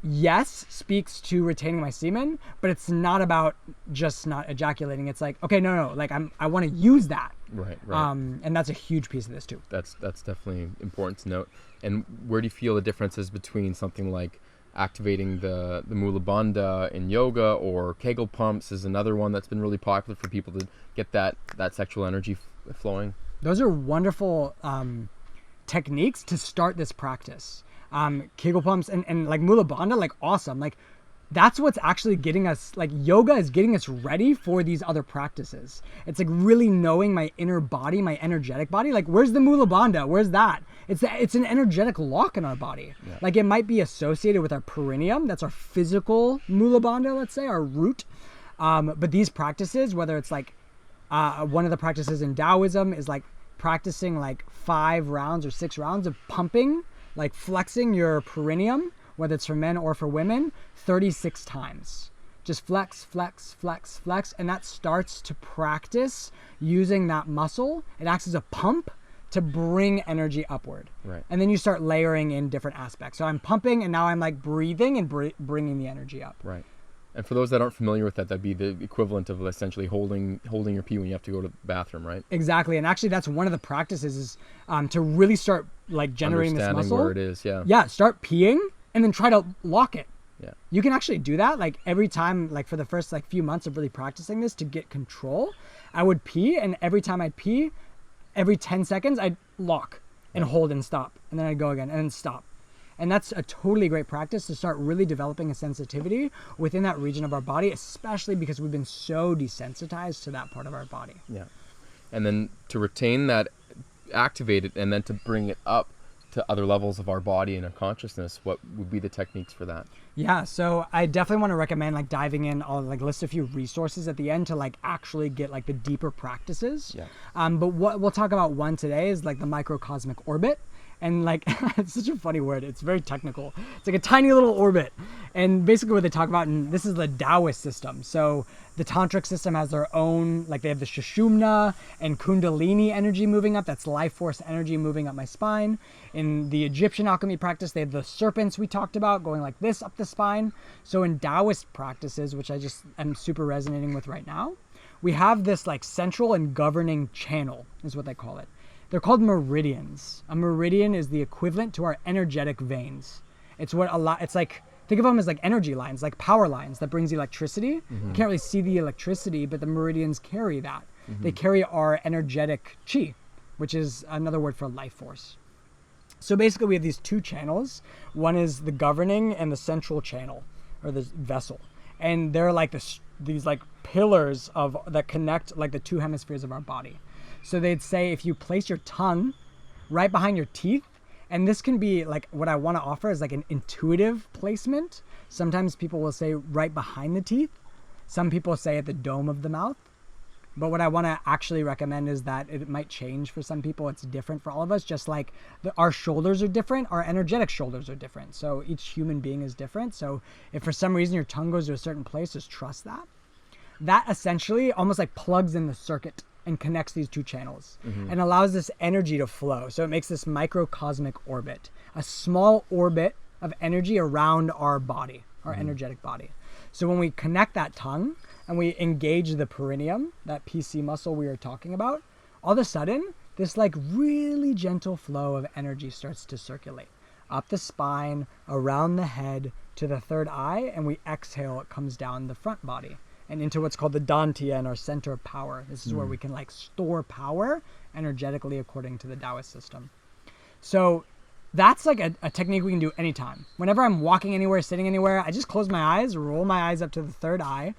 yes, speaks to retaining my semen, but it's not about just not ejaculating. It's like, okay, no, like I want to use that. Right. And that's a huge piece of this too. That's definitely important to note. And where do you feel the differences between something like activating the Mula Bandha in yoga, or Kegel pumps is another one that's been really popular for people to get that sexual energy flowing? Those are wonderful techniques to start this practice. Kegel pumps and like Mula Bandha, like awesome. Like that's what's actually getting us, like yoga is getting us ready for these other practices. It's like really knowing my inner body, my energetic body. Like where's the Mula Bandha? Where's that? It's an energetic lock in our body. Yeah. Like it might be associated with our perineum. That's our physical Mula Bandha, let's say, our root. But these practices, whether it's like one of the practices in Taoism is like practicing like 5 rounds or 6 rounds of pumping, like flexing your perineum, whether it's for men or for women, 36 times. Just flex, flex, flex, flex. And that starts to practice using that muscle. It acts as a pump to bring energy upward. Right. And then you start layering in different aspects. So I'm pumping, and now I'm like breathing and bringing the energy up. Right. And for those that aren't familiar with that, that'd be the equivalent of essentially holding your pee when you have to go to the bathroom, right? Exactly. And actually that's one of the practices is to really start like generating this muscle. Where it is, yeah. Yeah, start peeing and then try to lock it. Yeah. You can actually do that like every time, like for the first like few months of really practicing this to get control. I would pee, and every time I'd pee, every 10 seconds I'd lock and hold and stop, and then I'd go again and then stop. And that's a totally great practice to start really developing a sensitivity within that region of our body, especially because we've been so desensitized to that part of our body. Yeah. And then to retain that, activate it, and then to bring it up to other levels of our body and our consciousness, what would be the techniques for that? Yeah, so I definitely want to recommend like diving in. I'll like list a few resources at the end to like actually get like the deeper practices. Yeah. But what we'll talk about one today is like the microcosmic orbit. And like, it's such a funny word. It's very technical. It's like a tiny little orbit. And basically what they talk about, and this is the Taoist system. So the Tantric system has their own, like they have the Sushumna and Kundalini energy moving up. That's life force energy moving up my spine. In the Egyptian alchemy practice, they have the serpents we talked about going like this up the spine. So in Taoist practices, which I just am super resonating with right now, we have this like central and governing channel is what they call it. They're called meridians. A meridian is the equivalent to our energetic veins. It's what it's like, think of them as like energy lines, like power lines that brings electricity. You can't really see the electricity, but the meridians carry that. They carry our energetic chi, which is another word for life force. So basically we have these two channels. One is the governing and the central channel, or the vessel. And they're like these like pillars that connect like the two hemispheres of our body. So they'd say if you place your tongue right behind your teeth, and this can be like what I want to offer is like an intuitive placement. Sometimes people will say right behind the teeth. Some people say at the dome of the mouth. But what I want to actually recommend is that it might change for some people. It's different for all of us. Just like our shoulders are different, our energetic shoulders are different. So each human being is different. So if for some reason your tongue goes to a certain place, just trust that. That essentially almost like plugs in the circuit and connects these two channels and allows this energy to flow. So it makes this microcosmic orbit, a small orbit of energy around our body, our energetic body. So when we connect that tongue and we engage the perineum, that PC muscle we were talking about, all of a sudden, this like really gentle flow of energy starts to circulate up the spine, around the head, to the third eye, and we exhale, it comes down the front body and into what's called the dantian, and our center of power. This is where we can like store power energetically according to the Taoist system. So that's like a technique we can do anytime. Whenever I'm walking anywhere, sitting anywhere, I just close my eyes, roll my eyes up to the third eye,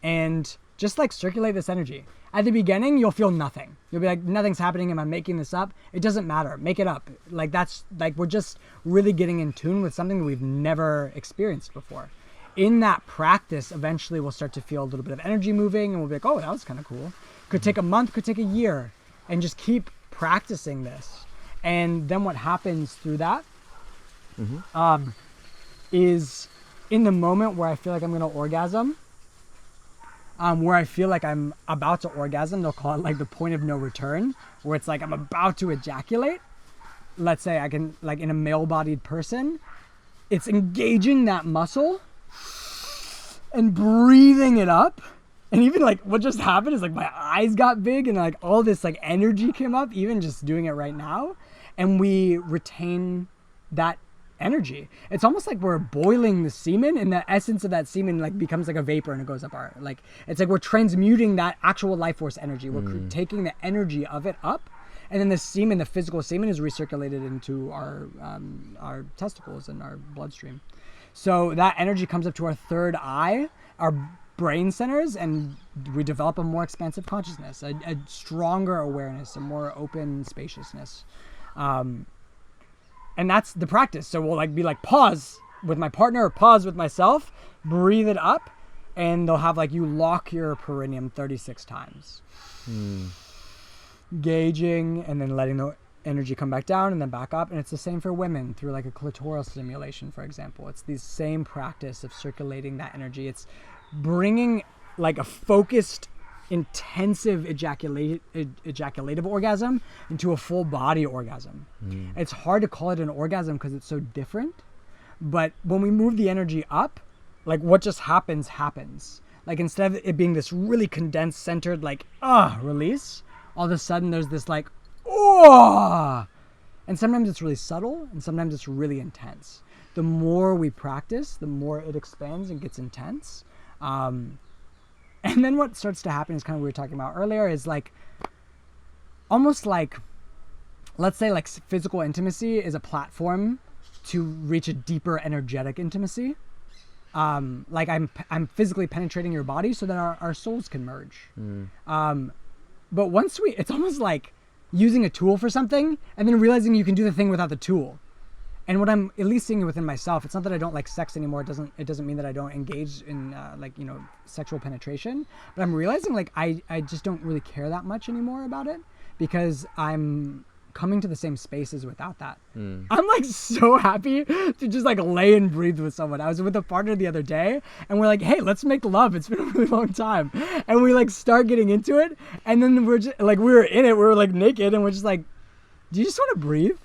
and just like circulate this energy. At the beginning, you'll feel nothing. You'll be like, nothing's happening. Am I making this up? It doesn't matter. Make it up. Like that's like, we're just really getting in tune with something that we've never experienced before. In that practice, eventually we'll start to feel a little bit of energy moving and we'll be like, oh, that was kind of cool. Could take a month, could take a year, and just keep practicing this. And then what happens through that is in the moment where I feel like I'm going to orgasm, where I feel like I'm about to orgasm, they'll call it like the point of no return, where it's like I'm about to ejaculate. Let's say I can, like in a male-bodied person, it's engaging that muscle and breathing it up. And even like what just happened is like my eyes got big and like all this like energy came up, even just doing it right now. And we retain that energy. It's almost like we're boiling the semen, and the essence of that semen like becomes like a vapor and it goes up our, like, it's like we're transmuting that actual life force energy. We're taking the energy of it up, and then the semen, the physical semen, is recirculated into our testicles and our bloodstream. So that energy comes up to our third eye, our brain centers, and we develop a more expansive consciousness, a stronger awareness, a more open spaciousness. And that's the practice. So we'll like be like pause with my partner or pause with myself, breathe it up, and they'll have like you lock your perineum 36 times. Gauging and then letting the energy come back down and then back up. And it's the same for women through like a clitoral stimulation, for example. It's the same practice of circulating that energy. It's bringing like a focused, intensive ejaculative orgasm into a full body orgasm. It's hard to call it an orgasm because it's so different, but when we move the energy up, like what just happens. Like instead of it being this really condensed, centered like release, all of a sudden there's this like and sometimes it's really subtle and sometimes it's really intense. The more we practice, the more it expands and gets intense. And then what starts to happen is kind of what we were talking about earlier, is like almost like, let's say like physical intimacy is a platform to reach a deeper energetic intimacy. Like I'm physically penetrating your body so that our souls can merge. But once it's almost like using a tool for something and then realizing you can do the thing without the tool. And what I'm at least seeing within myself, it's not that I don't like sex anymore. It doesn't mean that I don't engage in sexual penetration. But I'm realizing like I just don't really care that much anymore about it, because I'm coming to the same spaces without that. I'm like so happy to just like lay and breathe with someone. I was with a partner the other day and we're like, hey, let's make love. It's been a really long time. And we like start getting into it. And then we're just like, we were in it. We were like naked and we're just like, do you just want to breathe?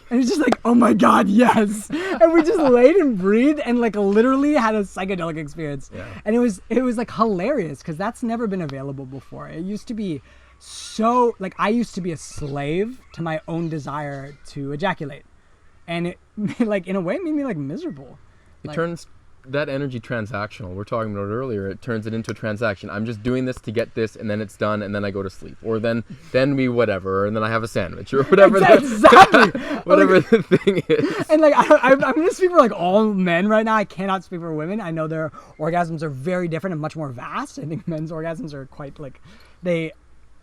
And it's just like, oh my God, yes. And we just laid and breathed and like literally had a psychedelic experience. Yeah. And it was like hilarious because that's never been available before. It used to be so, like, I used to be a slave to my own desire to ejaculate. And it, like, in a way made me like miserable. It turns that energy transactional. We're talking about it earlier. It turns it into a transaction. I'm just doing this to get this, and then it's done, and then I go to sleep, or then we whatever, and then I have a sandwich, or whatever. Exactly. Whatever the thing is. And like, I'm gonna speak for like all men right now. I cannot speak for women. I know their orgasms are very different and much more vast. I think men's orgasms are quite like, they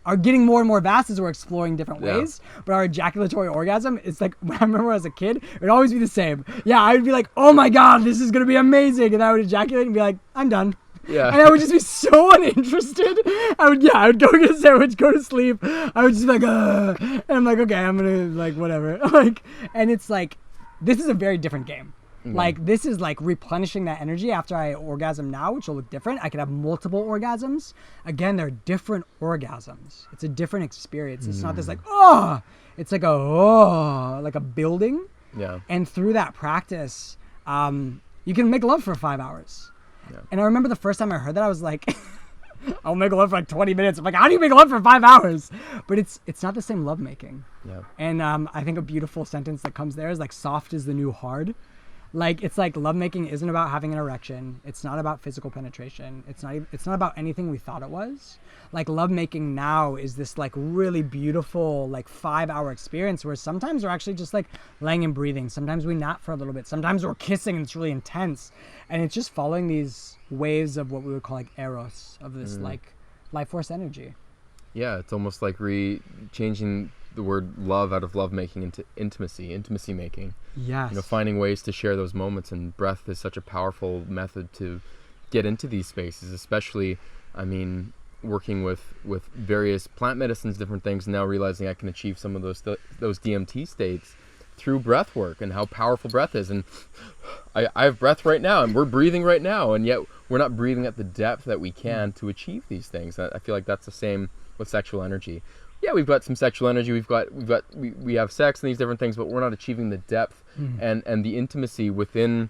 are getting more and more vast as we're exploring different ways. But our ejaculatory orgasm, it's like, I remember as a kid, it would always be the same. Yeah, I would be like, oh my God, this is going to be amazing. And I would ejaculate and be like, I'm done. Yeah. And I would just be so uninterested. I would go get a sandwich, go to sleep. I would just be like, and I'm like, okay, I'm going to like, whatever. Like, and it's like, this is a very different game. Like, this is like replenishing that energy after I orgasm now, which will look different. I could have multiple orgasms. Again, they're different orgasms. It's a different experience. It's not this like, oh, it's like like a building. Yeah. And through that practice, you can make love for 5 hours. Yeah. And I remember the first time I heard that, I was like, I'll make love for like 20 minutes. I'm like, how do you make love for 5 hours? But it's not the same lovemaking. Yeah. And I think a beautiful sentence that comes there is like, soft is the new hard. Like, it's like lovemaking isn't about having an erection. It's not about physical penetration. It's not about anything we thought it was. Like, lovemaking now is this like really beautiful like 5 hour experience where sometimes we're actually just like laying and breathing. Sometimes we nap for a little bit. Sometimes we're kissing and it's really intense. And it's just following these waves of what we would call like eros, of this like life force energy. Yeah, it's almost like changing the word love out of lovemaking into intimacy making. Yes. You know, finding ways to share those moments, and breath is such a powerful method to get into these spaces, especially, I mean, working with various plant medicines, different things, and now realizing I can achieve some of those DMT states through breath work and how powerful breath is. And I have breath right now, and we're breathing right now, and yet we're not breathing at the depth that we can to achieve these things. I feel like that's the same with sexual energy. Yeah, we've got some sexual energy. We have sex and these different things, but we're not achieving the depth and the intimacy within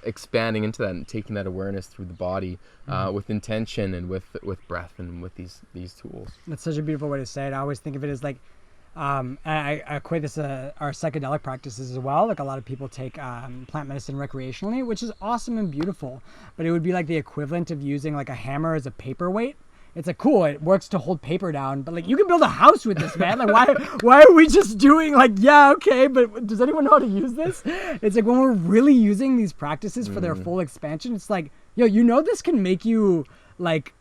expanding into that and taking that awareness through the body with intention and with breath and with these tools. That's such a beautiful way to say it. I always think of it as like, I equate this to our psychedelic practices as well. Like, a lot of people take plant medicine recreationally, which is awesome and beautiful, but it would be like the equivalent of using like a hammer as a paperweight. It's like, cool, it works to hold paper down, but like, you can build a house with this, man. Like, why are we just doing like, yeah, okay, but does anyone know how to use this? It's like, when we're really using these practices for their full expansion, it's like, yo, you know, this can make you like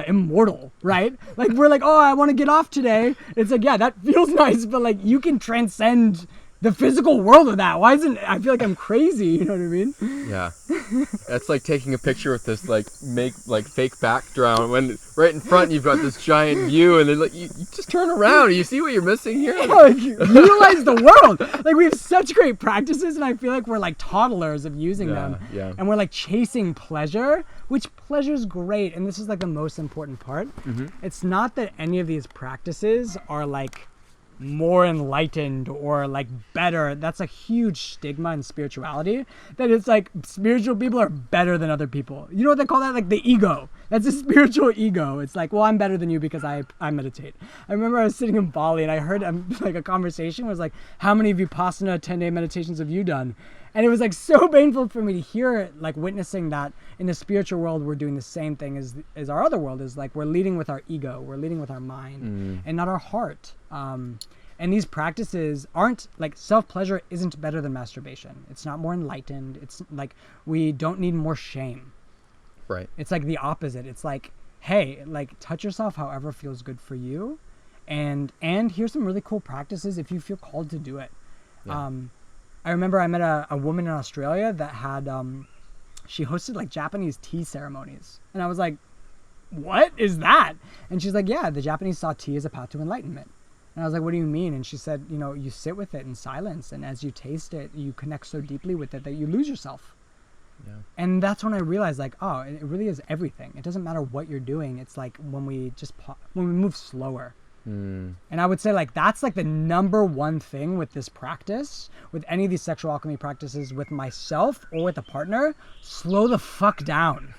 immortal, right? Like, we're like, oh, I want to get off today. It's like, yeah, that feels nice, but like, you can transcend the physical world of that. Why isn't I feel like I'm crazy, you know what I mean? Yeah. That's like taking a picture with this like fake background when right in front you've got this giant view, and then like you just turn around and you see what you're missing here. Yeah, like, utilize the world. Like, we have such great practices, and I feel like we're like toddlers of using them. Yeah. And we're like chasing pleasure, which pleasure's great, and this is like the most important part. It's not that any of these practices are like more enlightened or like better. That's a huge stigma in spirituality, that it's like spiritual people are better than other people. You know what they call that? Like the ego. That's a spiritual ego. It's like, well, I'm better than you because I meditate. I remember I was sitting in Bali and I heard like a conversation was like, how many Vipassana 10-day meditations have you done? And it was like so painful for me to hear it, like witnessing that in the spiritual world, we're doing the same thing as our other world is. Like, we're leading with our ego, we're leading with our mind and not our heart. And these practices aren't like, self-pleasure isn't better than masturbation. It's not more enlightened. It's like, we don't need more shame. Right. It's like the opposite. It's like, hey, like, touch yourself however feels good for you. And here's some really cool practices if you feel called to do it. Yeah. I remember I met a woman in Australia that had, she hosted like Japanese tea ceremonies. And I was like, what is that? And she's like, yeah, the Japanese saw tea as a path to enlightenment. And I was like, what do you mean? And she said, you know, you sit with it in silence, and as you taste it, you connect so deeply with it that you lose yourself. Yeah. And that's when I realized, like, oh, it really is everything. It doesn't matter what you're doing. It's like when we just when we move slower. And I would say, like, that's like the number one thing with this practice, with any of these sexual alchemy practices, with myself or with a partner. Slow the fuck down.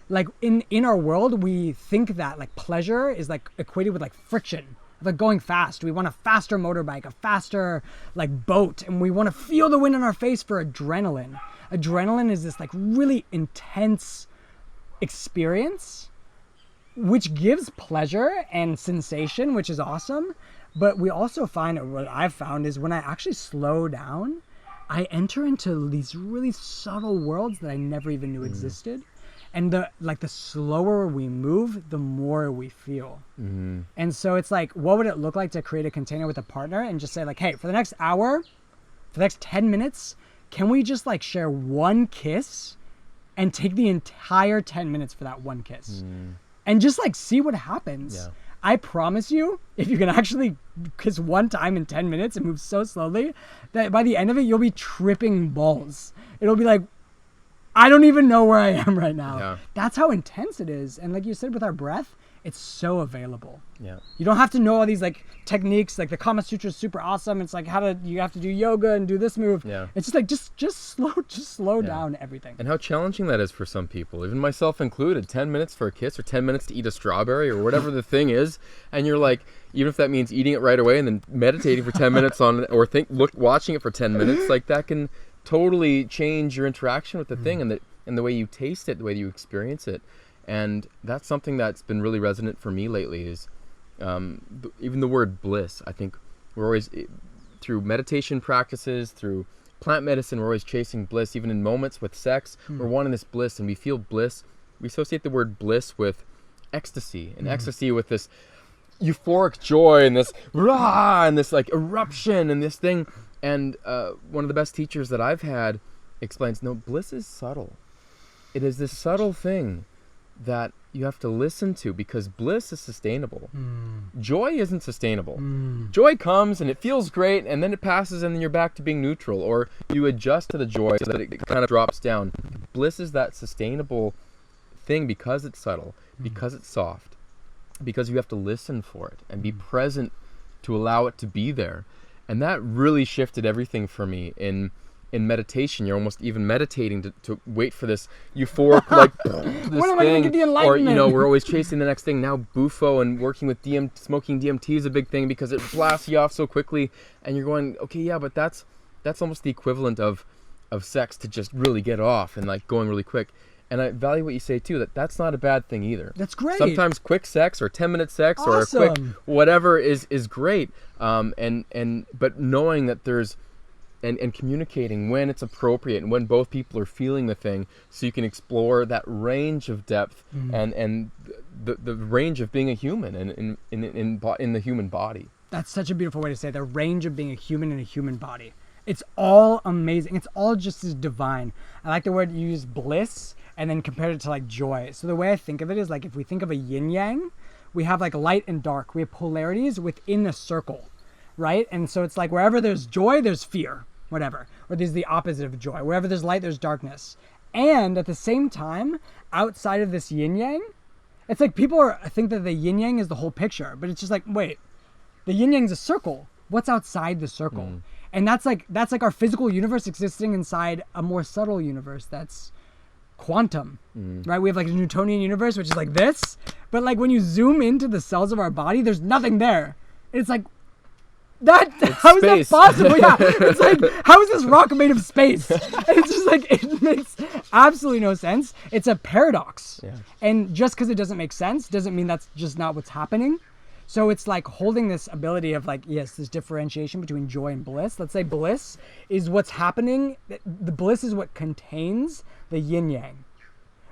Like in our world, we think that like pleasure is like equated with like friction, like going fast. We want a faster motorbike, a faster like boat, and we want to feel the wind in our face for adrenaline. Adrenaline is this like really intense experience, which gives pleasure and sensation, which is awesome. But we also find, or what I've found, is when I actually slow down, I enter into these really subtle worlds that I never even knew existed. And the slower we move, the more we feel. And so it's like, what would it look like to create a container with a partner and just say like, hey, for the next hour, for the next 10 minutes, can we just like share one kiss and take the entire 10 minutes for that one kiss and just like see what happens. Yeah. I promise you, if you can actually kiss one time in 10 minutes and move so slowly, that by the end of it, you'll be tripping balls. It'll be like, I don't even know where I am right now. Yeah. That's how intense it is. And like you said, with our breath, it's so available. Yeah. You don't have to know all these like techniques. Like the Kama Sutra is super awesome. It's like you have to do yoga and do this move. Yeah. It's just like just slow down everything. And how challenging that is for some people, even myself included. 10 minutes for a kiss or 10 minutes to eat a strawberry or whatever the thing is, and you're like, even if that means eating it right away and then meditating for 10 minutes on it, or watching it for 10 minutes, like that can totally change your interaction with the thing and the way you taste it, the way you experience it. And that's something that's been really resonant for me lately is even the word bliss. I think we're always, through meditation practices, through plant medicine, we're always chasing bliss. Even in moments with sex, we're wanting this bliss, and we feel bliss. We associate the word bliss with ecstasy, and ecstasy with this euphoric joy and this rah, and this like eruption and this thing. And one of the best teachers that I've had explains, no, bliss is subtle. It is this subtle thing that you have to listen to, because bliss is sustainable. Joy isn't sustainable. Joy comes and it feels great, and then it passes, and then you're back to being neutral, or you adjust to the joy so that it kind of drops down. Bliss is that sustainable thing because it's subtle, because it's soft, because you have to listen for it and be present to allow it to be there. And that really shifted everything for me in meditation. You're almost even meditating to wait for this euphoric, like, this when am I gonna get the enlightenment? Or, we're always chasing the next thing. Now Bufo and working with smoking DMT is a big thing because it blasts you off so quickly. And you're going, okay, yeah, but that's almost the equivalent of sex, to just really get off and like going really quick. And I value what you say too, that's not a bad thing either. That's great. Sometimes quick sex or 10-minute sex or a quick whatever is great. But knowing that there's and communicating when it's appropriate and when both people are feeling the thing, so you can explore that range of depth and the range of being a human and in the human body. That's such a beautiful way to say it, the range of being a human in a human body. It's all amazing. It's all just as divine. I like the word you use, bliss, and then compared it to like joy. So the way I think of it is like, if we think of a yin yang, we have like light and dark. We have polarities within a circle, right? And so it's like wherever there's joy, there's fear, whatever. Or there's the opposite of joy. Wherever there's light, there's darkness. And at the same time, outside of this yin yang, it's like people think that the yin yang is the whole picture, but it's just like, wait, the yin yang's a circle. What's outside the circle? And that's like our physical universe existing inside a more subtle universe that's quantum, right? We have like a Newtonian universe, which is like this, but like when you zoom into the cells of our body, there's nothing there. And it's like, how is that possible? Yeah, it's like, how is this rock made of space? And it's just like, it makes absolutely no sense. It's a paradox. Yeah. And just because it doesn't make sense doesn't mean that's just not what's happening. So it's like holding this ability of like, yes, this differentiation between joy and bliss. Let's say bliss is what's happening. The bliss is what contains the yin yang,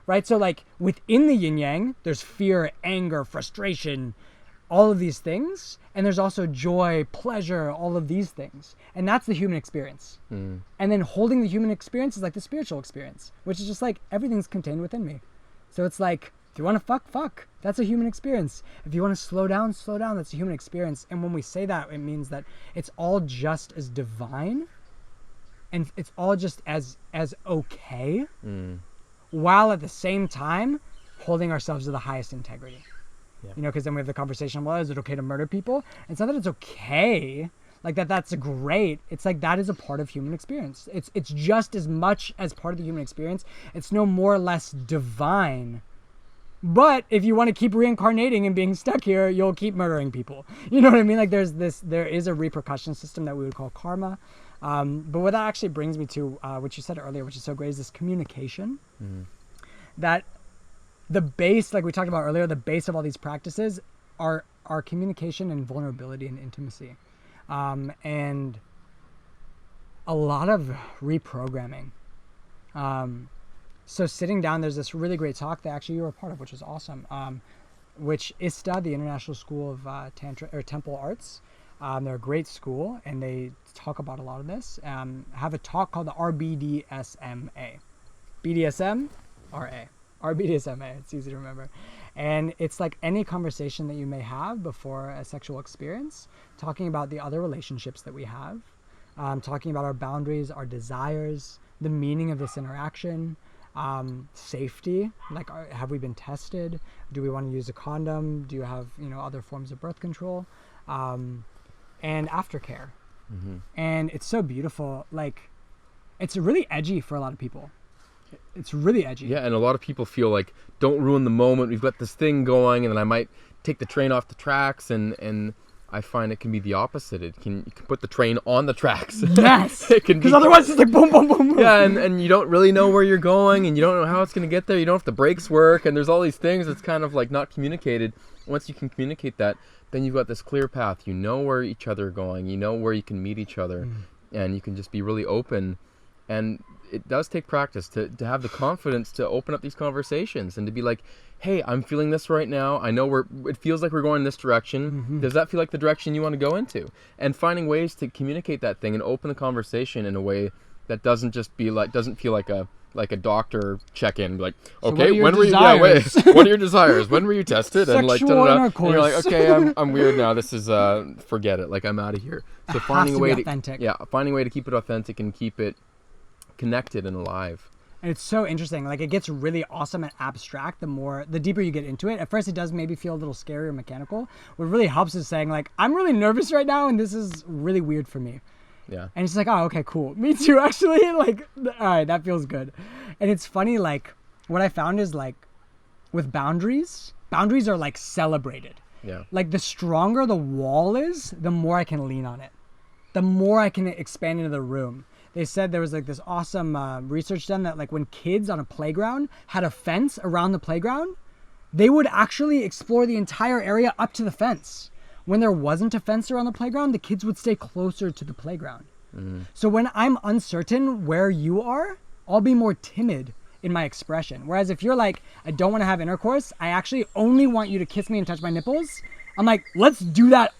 right? So like within the yin yang, there's fear, anger, frustration, all of these things. And there's also joy, pleasure, all of these things. And that's the human experience. And then holding the human experience is like the spiritual experience, which is just like everything's contained within me. So it's like If you want to fuck, that's a human experience. If you want to slow down, that's a human experience. And when we say that, it means that it's all just as divine, and it's all just as okay, while at the same time holding ourselves to the highest integrity. Yeah. You know, because then we have the conversation, well, is it okay to murder people? It's not that it's okay, like that's great. It's like that is a part of human experience. It's just as much as part of the human experience. It's no more or less divine. But if you want to keep reincarnating and being stuck here, you'll keep murdering people. You know what I mean? Like there is a repercussion system that we would call karma. But what that actually brings me to, what you said earlier, which is so great, is this communication. That the base, like we talked about earlier, the base of all these practices are communication and vulnerability and intimacy. And a lot of reprogramming. So sitting down, there's this really great talk that actually you were a part of, which is awesome. Which ISTA, the International School of Tantra or Temple Arts, they're a great school, and they talk about a lot of this. Have a talk called the RBDSMA. BDSM, RA. RBDSMA, it's easy to remember. And it's like any conversation that you may have before a sexual experience, talking about the other relationships that we have, talking about our boundaries, our desires, the meaning of this interaction, safety, like have we been tested? Do we want to use a condom? Do you have, other forms of birth control? And aftercare. And it's so beautiful. Like, it's really edgy for a lot of people. It's really edgy. Yeah, and a lot of people feel like, don't ruin the moment. We've got this thing going, and then I might take the train off the tracks, and I find it can be the opposite. You can put the train on the tracks. Yes! Because otherwise it's like boom, boom, boom, boom. Yeah, and you don't really know where you're going, and you don't know how it's going to get there. You don't know if the brakes work, and there's all these things that's kind of like not communicated. Once you can communicate that, then you've got this clear path. You know where each other are going. You know where you can meet each other, and you can just be really open. And it does take practice to have the confidence to open up these conversations and to be like, hey, I'm feeling this right now. I know it feels like we're going in this direction. Does that feel like the direction you want to go into? And finding ways to communicate that thing and open the conversation in a way that doesn't feel like a doctor check-in, like, okay, so when were you? What are your desires? When were you tested? And like, and you're like, okay, I'm weird now. This is forget it. Like, I'm out of here. So finding a way to keep it authentic and keep it connected and alive. And it's so interesting. Like, it gets really awesome and abstract the deeper you get into it. At first, it does maybe feel a little scary or mechanical. What really helps is saying, like, I'm really nervous right now, and this is really weird for me. Yeah. And it's like, oh, okay, cool. Me too, actually. Like, all right, that feels good. And it's funny, like, what I found is, like, with boundaries are, like, celebrated. Yeah. Like, the stronger the wall is, the more I can lean on it. The more I can expand into the room. They said there was, like, this awesome research done that, like, when kids on a playground had a fence around the playground, they would actually explore the entire area up to the fence. When there wasn't a fence around the playground, the kids would stay closer to the playground. So when I'm uncertain where you are, I'll be more timid in my expression. Whereas if you're like, I don't want to have intercourse, I actually only want you to kiss me and touch my nipples, I'm like, let's do that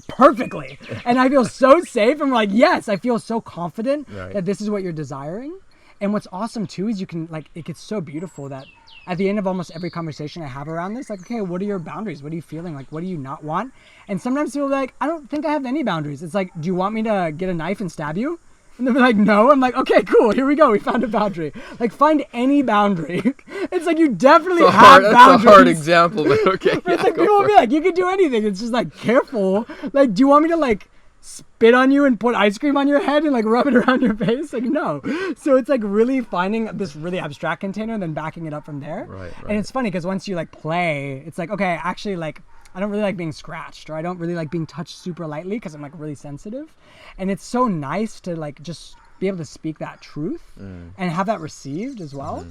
perfectly. And I feel so safe. I'm like, yes, I feel so confident that this is what you're desiring. And what's awesome too is you can, like, it gets so beautiful that at the end of almost every conversation I have around this, like, okay, what are your boundaries? What are you feeling? Like, what do you not want? And sometimes people are like, I don't think I have any boundaries. It's like, do you want me to get a knife and stab you? And they're like, no. I'm like, okay, cool. Here we go. We found a boundary. Like, find any boundary. It's like, you definitely have boundaries. That's a hard example, but okay. But it's like, people will be like, you can do anything. It's just like, careful. Like, do you want me to, like, spit on you and put ice cream on your head and, like, rub it around your face? Like, no. So it's like really finding this really abstract container and then backing it up from there. Right. And it's funny because once you, like, play, it's like, okay, actually, like, I don't really like being scratched, or I don't really like being touched super lightly because I'm, like, really sensitive. And it's so nice to, like, just be able to speak that truth and have that received as well.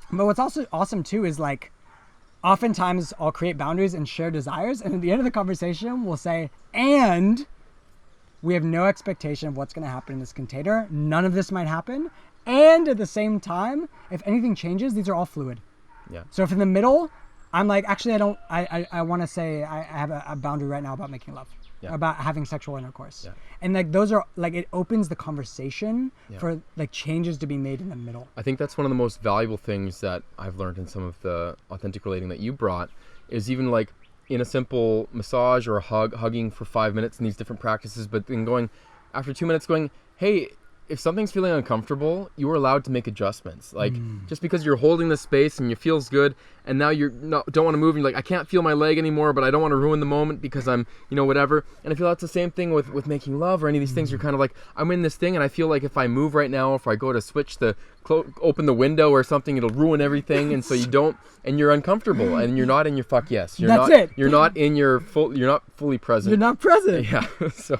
But what's also awesome too is, like, oftentimes I'll create boundaries and share desires, and at the end of the conversation we'll say, and we have no expectation of what's going to happen in this container. None of this might happen. And at the same time, if anything changes, these are all fluid. Yeah. So if in the middle, I'm like, actually, I want to say I have a boundary right now about making love. about having sexual intercourse. Yeah. And like those are like, it opens the conversation Yeah. for like changes to be made in the middle. I think that's one of the most valuable things that I've learned in some of the authentic relating that you brought, is even like in a simple massage or a hugging for 5 minutes in these different practices, but then going after 2 minutes going, hey, if something's feeling uncomfortable, you are allowed to make adjustments. Like just because you're holding the space and it feels good, and now don't want to move, and you're like, I can't feel my leg anymore, but I don't want to ruin the moment because I'm, whatever. And I feel that's the same thing with making love or any of these things. You're kind of like, I'm in this thing, and I feel like if I move right now, if I go to switch open the window or something, it'll ruin everything. And so you don't, and you're uncomfortable, and you're not in your fuck yes. You're not fully present. You're not present. Yeah. So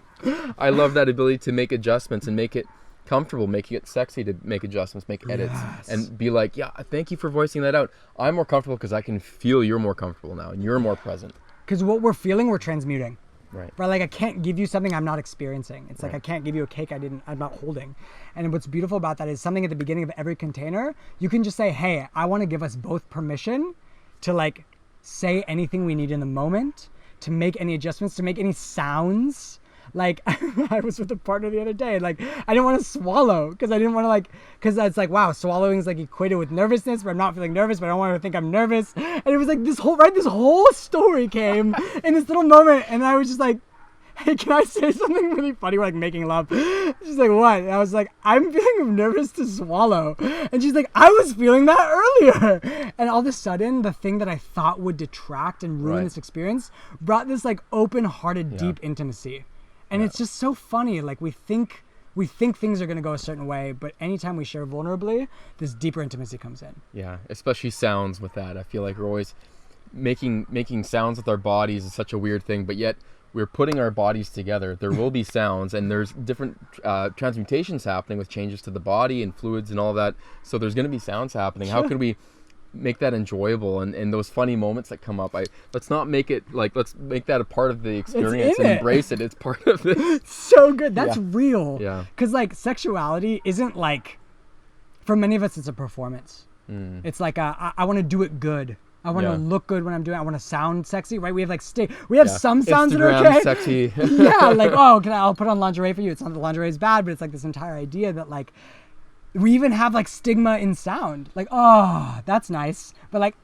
I love that ability to make adjustments and make it comfortable, making it sexy to make adjustments, make edits, and be like, yeah, thank you for voicing that out. I'm more comfortable because I can feel you're more comfortable now and you're more present. Because what we're feeling, we're transmuting. Right. But like, I can't give you something I'm not experiencing. It's like, I can't give you a cake I'm not holding. And what's beautiful about that is something at the beginning of every container, you can just say, hey, I want to give us both permission to like say anything we need in the moment, to make any adjustments, to make any sounds. Like I was with a partner the other day, like I didn't want to swallow because I didn't want to because it's like, wow, swallowing is like equated with nervousness, but I'm not feeling nervous, but I don't want her to think I'm nervous. And it was like this whole story came in this little moment. And I was just like, hey, can I say something really funny? We're like making love. She's like, what? And I was like, I'm feeling nervous to swallow. And she's like, I was feeling that earlier. And all of a sudden, the thing that I thought would detract and ruin this experience brought this like open-hearted, deep intimacy. And it's just so funny. Like we think things are going to go a certain way, but anytime we share vulnerably, this deeper intimacy comes in. Yeah, especially sounds with that. I feel like we're always making sounds with our bodies is such a weird thing, but yet we're putting our bodies together. There will be sounds, and there's different transmutations happening with changes to the body and fluids and all that. So there's going to be sounds happening. How can we make that enjoyable, and those funny moments that come up, let's not make it like, let's make that a part of the experience and embrace it. It's part of it. So good. That's real. Yeah. Because like sexuality isn't like, for many of us, it's a performance. It's like I want to do it good. I want to look good when I'm doing it. I want to sound sexy, right? We have like we have some sounds Instagram, that are okay. Sexy. Yeah, like, oh, I'll put on lingerie for you. It's not that lingerie is bad, but it's like this entire idea that like, we even have like stigma in sound, like, oh, that's nice, but like,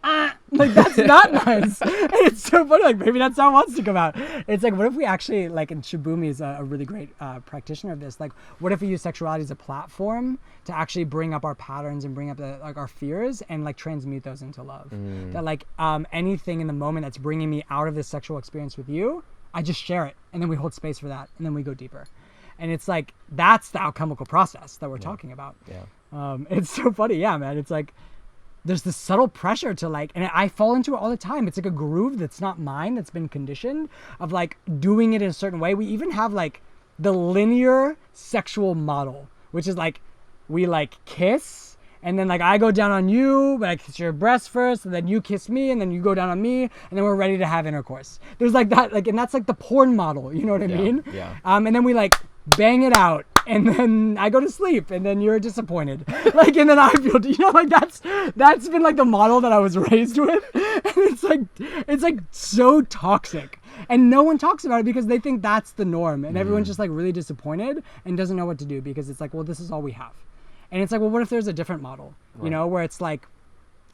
like that's not nice. And it's so funny, like maybe that's how it wants to come out. It's like, what if we actually, like, and Shibumi is a really great practitioner of this, like, what if we use sexuality as a platform to actually bring up our patterns and bring up our fears and like transmute those into love. That like anything in the moment that's bringing me out of this sexual experience with you, I just share it, and then we hold space for that, and then we go deeper. And it's like, that's the alchemical process that we're talking about. Yeah. It's so funny. Yeah, man. It's like, there's this subtle pressure to like, and I fall into it all the time. It's like a groove that's not mine, that's been conditioned, of like doing it in a certain way. We even have like the linear sexual model, which is like, we like kiss, and then like I go down on you, but I kiss your breast first, and then you kiss me, and then you go down on me, and then we're ready to have intercourse. There's like that, like, and that's like the porn model, you know what I mean? Yeah. And then we like bang it out, and then I go to sleep, and then you're disappointed, like, and then I feel, like that's been like the model that I was raised with, and it's like so toxic, and no one talks about it because they think that's the norm, and everyone's just like really disappointed and doesn't know what to do because it's like, well, this is all we have. And it's like, well, what if there's a different model, you know, where it's like,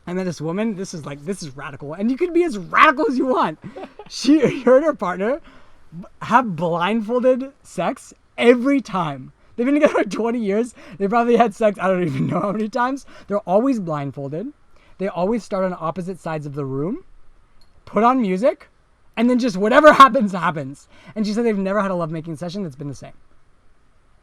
I met this woman, this is radical, and you can be as radical as you want. Her and her partner have blindfolded sex every time. They've been together for 20 years. They probably had sex, I don't even know how many times. They're always blindfolded. They always start on opposite sides of the room, put on music, and then just whatever happens, happens. And she said they've never had a lovemaking session that's been the same.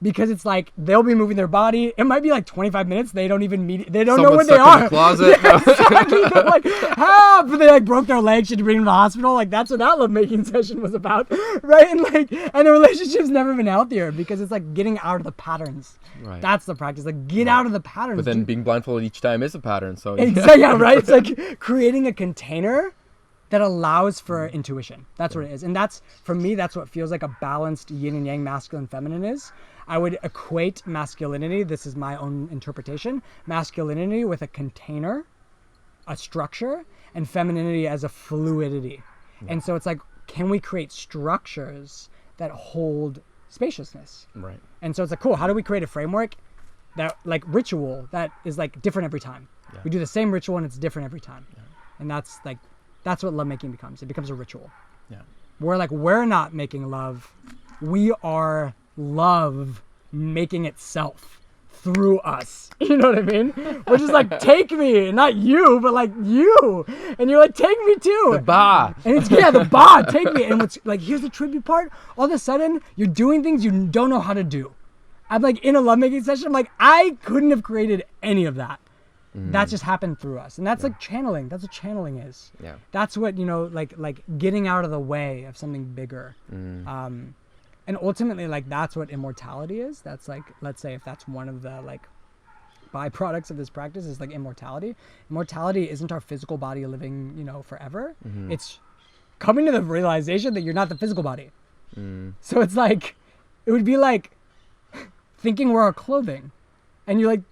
Because it's like, they'll be moving their body. It might be like 25 minutes. They don't even meet. They don't know where they are. In the closet. Yeah, exactly. They're like, but they like broke their leg. She had to bring them to the hospital. Like, that's what that lovemaking session was about, right? And like, and the relationship's never been healthier because it's like getting out of the patterns. Right. That's the practice. Like, get out of the patterns. But then being blindfolded each time is a pattern. So exactly, yeah, right. It's like creating a container that allows for intuition. That's what it is. And that's, for me, that's what feels like a balanced yin and yang, masculine, feminine is. I would equate masculinity, this is my own interpretation, masculinity with a container, a structure, and femininity as a fluidity. Yeah. And so it's like, can we create structures that hold spaciousness. Right. And so it's like, cool, how do we create a framework that, like, ritual that is like different every time? Yeah. We do the same ritual and it's different every time. Yeah. And that's what lovemaking becomes. It becomes a ritual. Yeah. We're not making love. We are love making itself through us. You know what I mean? We're just like, take me, not you, but like you. And you're like, take me too. The ba. And it's, the ba, take me. And what's like, here's the trippy part. All of a sudden, you're doing things you don't know how to do. I'm like in a lovemaking session, I'm like, I couldn't have created any of that. That just happened through us. And that's like channeling. That's what channeling is. Yeah. That's what, like getting out of the way of something bigger. And ultimately, like, that's what immortality is. That's like, let's say if that's one of the like byproducts of this practice is like immortality. Immortality isn't our physical body living, forever. It's coming to the realization that you're not the physical body. So it's like, it would be like thinking we're our clothing. And you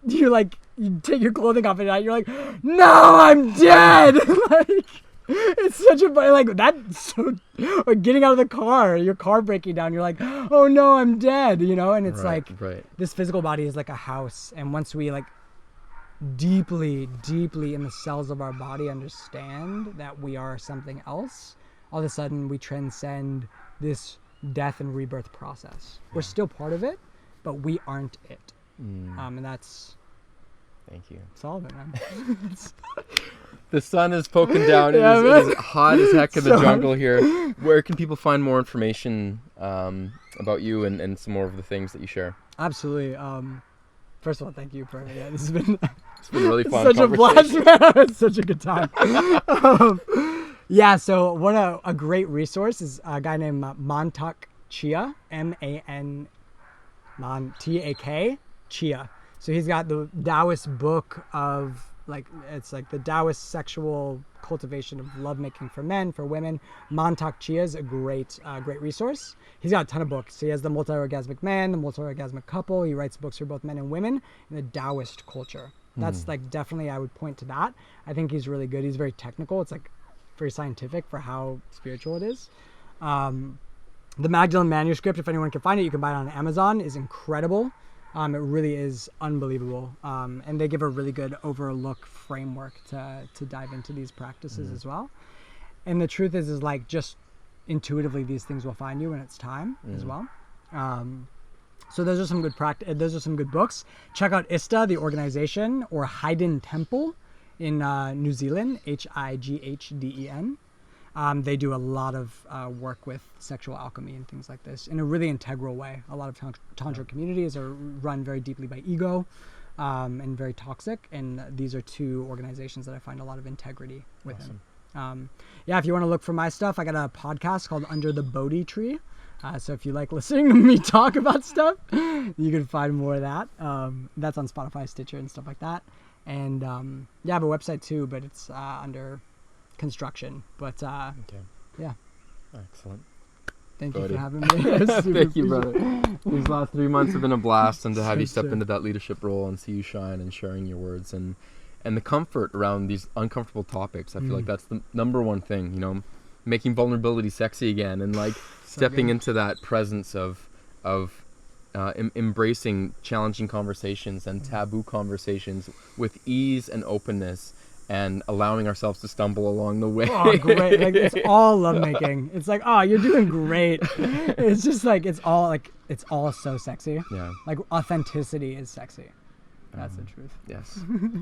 take your clothing off at night, you're like, no, I'm dead. Like, it's such a, like, that's so, or getting out of the car, your car breaking down, you're like, oh no, I'm dead, and it's this physical body is like a house. And once we like deeply, deeply in the cells of our body understand that we are something else, all of a sudden we transcend this death and rebirth process. We're still part of it, but we aren't it. And that's, thank you. It's all of it, man. The sun is poking down. It is hot as heck in the jungle here. Where can people find more information about you and some more of the things that you share? Absolutely. First of all, thank you for this has been it's been really fun. Such a blast, man. It's such a good time. So what a great resource is a guy named Momentom Chia, T-A-K, Chia. So he's got the Taoist book of it's like the Taoist sexual cultivation of lovemaking for men, for women. Momentom Chia is a great resource. He's got a ton of books. He has the Multi-Orgasmic Man, the Multi-Orgasmic Couple. He writes books for both men and women in the Taoist culture. That's like definitely I would point to that. I think he's really good. He's very technical. It's like very scientific for how spiritual it is. The Magdalene manuscript, if anyone can find it, you can buy it on Amazon, is incredible. It really is unbelievable. And they give a really good overlook framework to dive into these practices as well. And the truth is like just intuitively these things will find you when it's time as well. So those are some good those are some good books. Check out ISTA, the organization, or Haydn Temple in New Zealand, Highden. They do a lot of work with sexual alchemy and things like this in a really integral way. A lot of Tantra communities are run very deeply by ego and very toxic. And these are two organizations that I find a lot of integrity within. Awesome. If you want to look for my stuff, I got a podcast called Under the Bodhi Tree. So if you like listening to me talk about stuff, you can find more of that. That's on Spotify, Stitcher, and stuff like that. And I have a website too, but it's under construction, but excellent. Thank you for having me. Thank you, brother. These last 3 months have been a blast, and to have you step into that leadership role and see you shine and sharing your words and the comfort around these uncomfortable topics. I feel like that's the number one thing, making vulnerability sexy again, and like stepping into that presence of embracing challenging conversations and taboo conversations with ease and openness, and allowing ourselves to stumble along the way. Oh, great. Like, it's all lovemaking. It's like, oh, you're doing great. It's just like, it's all so sexy. Yeah. Like, authenticity is sexy. That's the truth. Yes.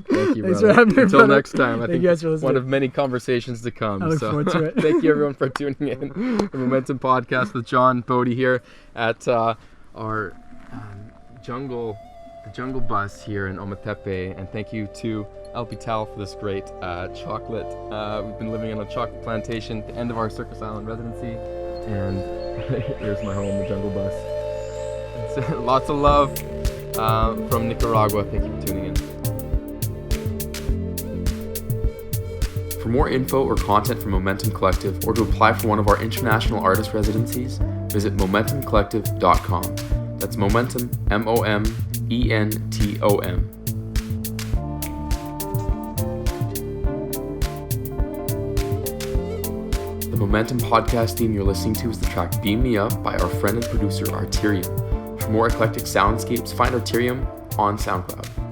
Thank you, Thanks brother. for having me, Until brother. next time. I think you guys for listening. One of many conversations to come. I look forward to it. Thank you, everyone, for tuning in. The Momentum Podcast with John Bodhi here at our jungle bus here in Ometepe. And thank you to El Pital for this great chocolate. We've been living on a chocolate plantation at the end of our Circus Island residency. And here's my home, the jungle bus. Lots of love from Nicaragua. Thank you for tuning in. For more info or content from Momentum Collective, or to apply for one of our international artist residencies, visit momentumcollective.com. That's Momentum, MOMENTOM. The The Momentum podcast theme you're listening to is the track Beam Me Up by our friend and producer Arterium. For more eclectic soundscapes, find Arterium on SoundCloud.